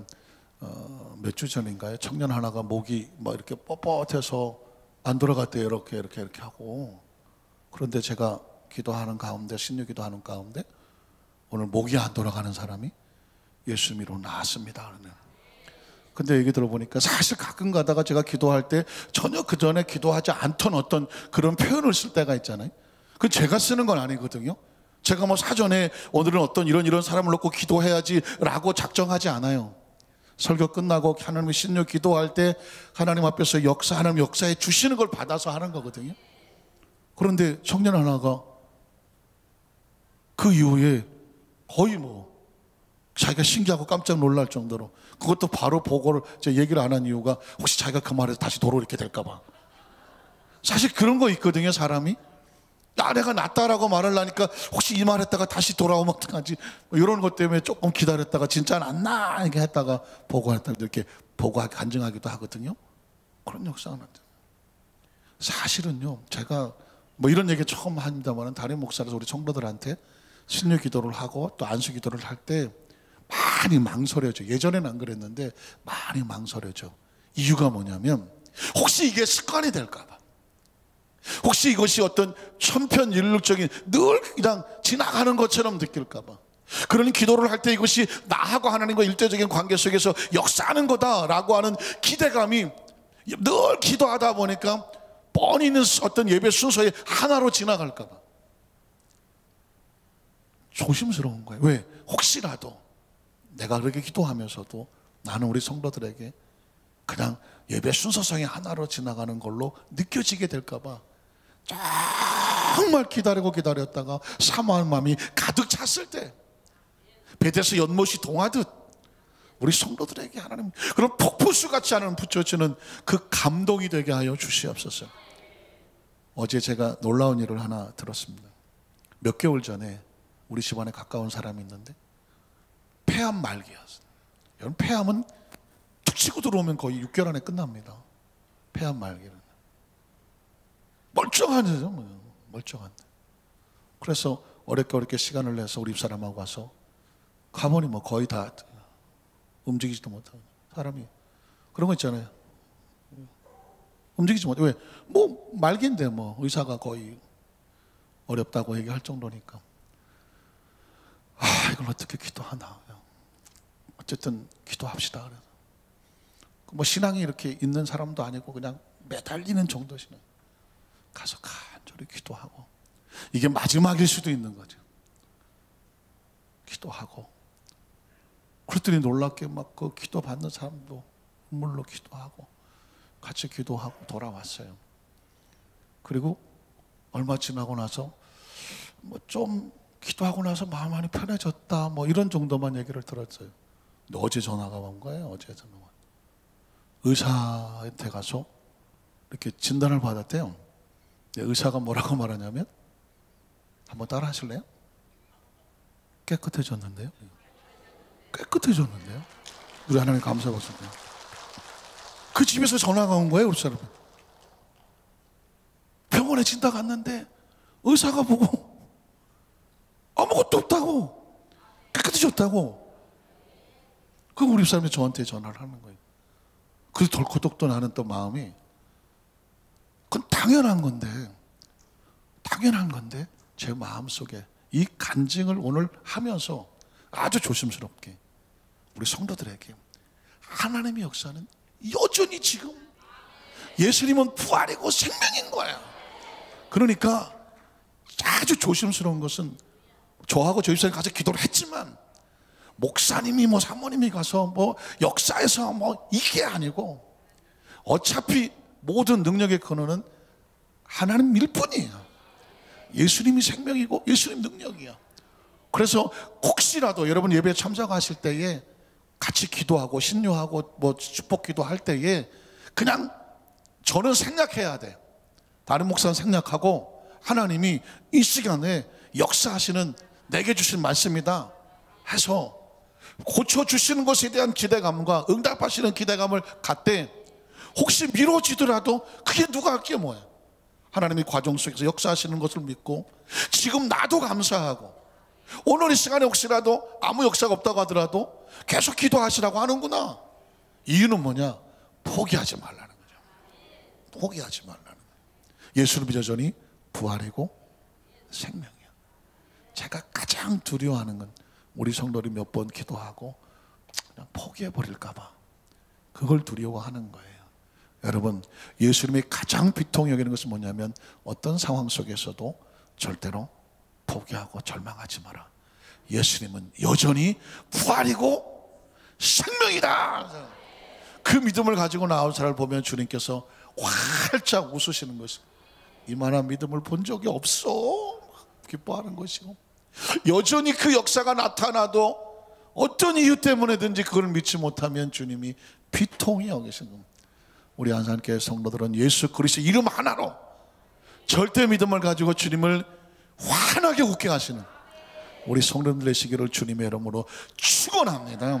몇 주 전인가요? 청년 하나가 목이 막 이렇게 뻣뻣해서 안 돌아갔대요. 이렇게 하고. 그런데 제가 기도하는 가운데, 신유 기도하는 가운데 오늘 목이 안 돌아가는 사람이 예수님으로 나왔습니다. 근데 얘기 들어보니까 사실 가끔 가다가 제가 기도할 때 전혀 그 전에 기도하지 않던 어떤 그런 표현을 쓸 때가 있잖아요. 그건 제가 쓰는 건 아니거든요. 제가 뭐 사전에 오늘은 어떤 이런 사람을 놓고 기도해야지 라고 작정하지 않아요. 설교 끝나고 하나님의 신유 기도할 때 하나님 앞에서 하나님 역사해 주시는 걸 받아서 하는 거거든요. 그런데 청년 하나가 그 이후에 거의 뭐 자기가 신기하고 깜짝 놀랄 정도로, 그것도 바로 보고를 제가 얘기를 안 한 이유가 혹시 자기가 그 말에서 다시 도로 이렇게 될까 봐. 사실 그런 거 있거든요. 사람이 내가 낫다라고 말을 하니까 혹시 이 말 했다가 다시 돌아오면 어떡하지, 이런 것 때문에 조금 기다렸다가 진짜는 안 나 이렇게 했다가 보고했다가 이렇게 간증하기도 하거든요. 그런 역사가 나죠. 사실은요, 제가 뭐 이런 얘기 처음 합니다만 담임 목사로서 우리 성도들한테 신유 기도를 하고 또 안수 기도를 할 때 많이 망설여져. 예전에는 안 그랬는데 많이 망설여져. 이유가 뭐냐면 혹시 이게 습관이 될까 봐, 혹시 이것이 어떤 천편일률적인 늘 그냥 지나가는 것처럼 느낄까 봐. 그러니 기도를 할 때 이것이 나하고 하나님과 일대적인 관계 속에서 역사하는 거다라고 하는 기대감이 늘 기도하다 보니까 뻔히 있는 어떤 예배 순서의 하나로 지나갈까 봐 조심스러운 거예요. 왜? 혹시라도 내가 그렇게 기도하면서도 나는 우리 성도들에게 그냥 예배 순서성의 하나로 지나가는 걸로 느껴지게 될까 봐 정말 기다렸다가 사모하는 마음이 가득 찼을 때 베데스 연못이 동하듯 우리 성도들에게 하나님 그런 폭포수 같지 않은 붙여주는 그 감동이 되게 하여 주시옵소서. 어제 제가 놀라운 일을 하나 들었습니다. 몇 개월 전에 우리 집안에 가까운 사람이 있는데 폐암 말기였어요. 여러분, 폐암은 툭 치고 들어오면 거의 6개월 안에 끝납니다. 폐암 말기는 멀쩡하죠. 멀쩡한데. 그래서 어렵게 시간을 내서 우리 집사람하고 와서 가보니 뭐 거의 다 움직이지도 못하고, 사람이 그런 거 있잖아요. 움직이지 못해. 왜? 뭐 말기인데 뭐 의사가 거의 어렵다고 얘기할 정도니까 이걸 어떻게 기도하나. 어쨌든 기도합시다. 그래서 뭐 신앙이 이렇게 있는 사람도 아니고 그냥 매달리는 정도시는 가서 간절히 기도하고, 이게 마지막일 수도 있는 거죠. 기도하고 그랬더니 놀랍게 막 그 기도 받는 사람도 눈물로 기도하고 같이 기도하고 돌아왔어요. 그리고 얼마 지나고 나서 뭐 좀 기도하고 나서 마음 많이 편해졌다 뭐 이런 정도만 얘기를 들었어요. 근데 어제 전화가 온 거예요. 어제 전화가. 의사한테 가서 이렇게 진단을 받았대요. 의사가 뭐라고 말하냐면, 한번 따라 하실래요? 깨끗해졌는데요. 깨끗해졌는데요. 우리 하나님 감사하겠습니다. 그 집에서 전화가 온 거예요. 우리 사람이. 병원에 진단 갔는데 의사가 보고 아무것도 없다고, 깨끗해졌다고. 그럼 우리 사람이 저한테 전화를 하는 거예요. 그래서 덜커덕도 나는 또 마음이, 그건 당연한 건데 제 마음속에 이 간증을 오늘 하면서 아주 조심스럽게 우리 성도들에게 하나님의 역사는 여전히 지금, 예수님은 부활이고 생명인 거야. 그러니까 아주 조심스러운 것은, 저하고 저희 집사람이 가서 기도를 했지만 목사님이 뭐 사모님이 가서 뭐 역사에서 뭐 이게 아니고 어차피 모든 능력의 근원은 하나님일 뿐이에요. 예수님이 생명이고 예수님 능력이야. 그래서 혹시라도 여러분 예배에 참석하실 때에 같이 기도하고 신유하고 뭐 축복 기도할 때에 그냥 저는 생략해야 돼. 다른 목사는 생략하고 하나님이 이 시간에 역사하시는 내게 주신 말씀이다 해서 고쳐주시는 것에 대한 기대감과 응답하시는 기대감을 갖되 혹시 미뤄지더라도 그게 누가 할게 뭐야. 하나님이 과정 속에서 역사하시는 것을 믿고 지금 나도 감사하고 오늘 이 시간에 혹시라도 아무 역사가 없다고 하더라도 계속 기도하시라고 하는구나. 이유는 뭐냐? 포기하지 말라는 거죠. 포기하지 말라는 거예요. 예수를 믿어주니 부활이고 생명이야. 제가 가장 두려워하는 건 우리 성도들이 몇 번 기도하고 그냥 포기해버릴까 봐 그걸 두려워하는 거예요. 여러분, 예수님이 가장 비통히 여기는 것은 뭐냐면 어떤 상황 속에서도 절대로 포기하고 절망하지 마라. 예수님은 여전히 부활이고 생명이다. 그 믿음을 가지고 나온 사람을 보면 주님께서 활짝 웃으시는 것이 이만한 믿음을 본 적이 없어 기뻐하는 것이고 여전히 그 역사가 나타나도 어떤 이유 때문에든지 그걸 믿지 못하면 주님이 비통히 여기시는 겁니다. 우리 안산교회 성도들은 예수 그리스도 이름 하나로 절대 믿음을 가지고 주님을 환하게 웃게 하시는 우리 성도들 되시기를 주님의 이름으로 축원합니다.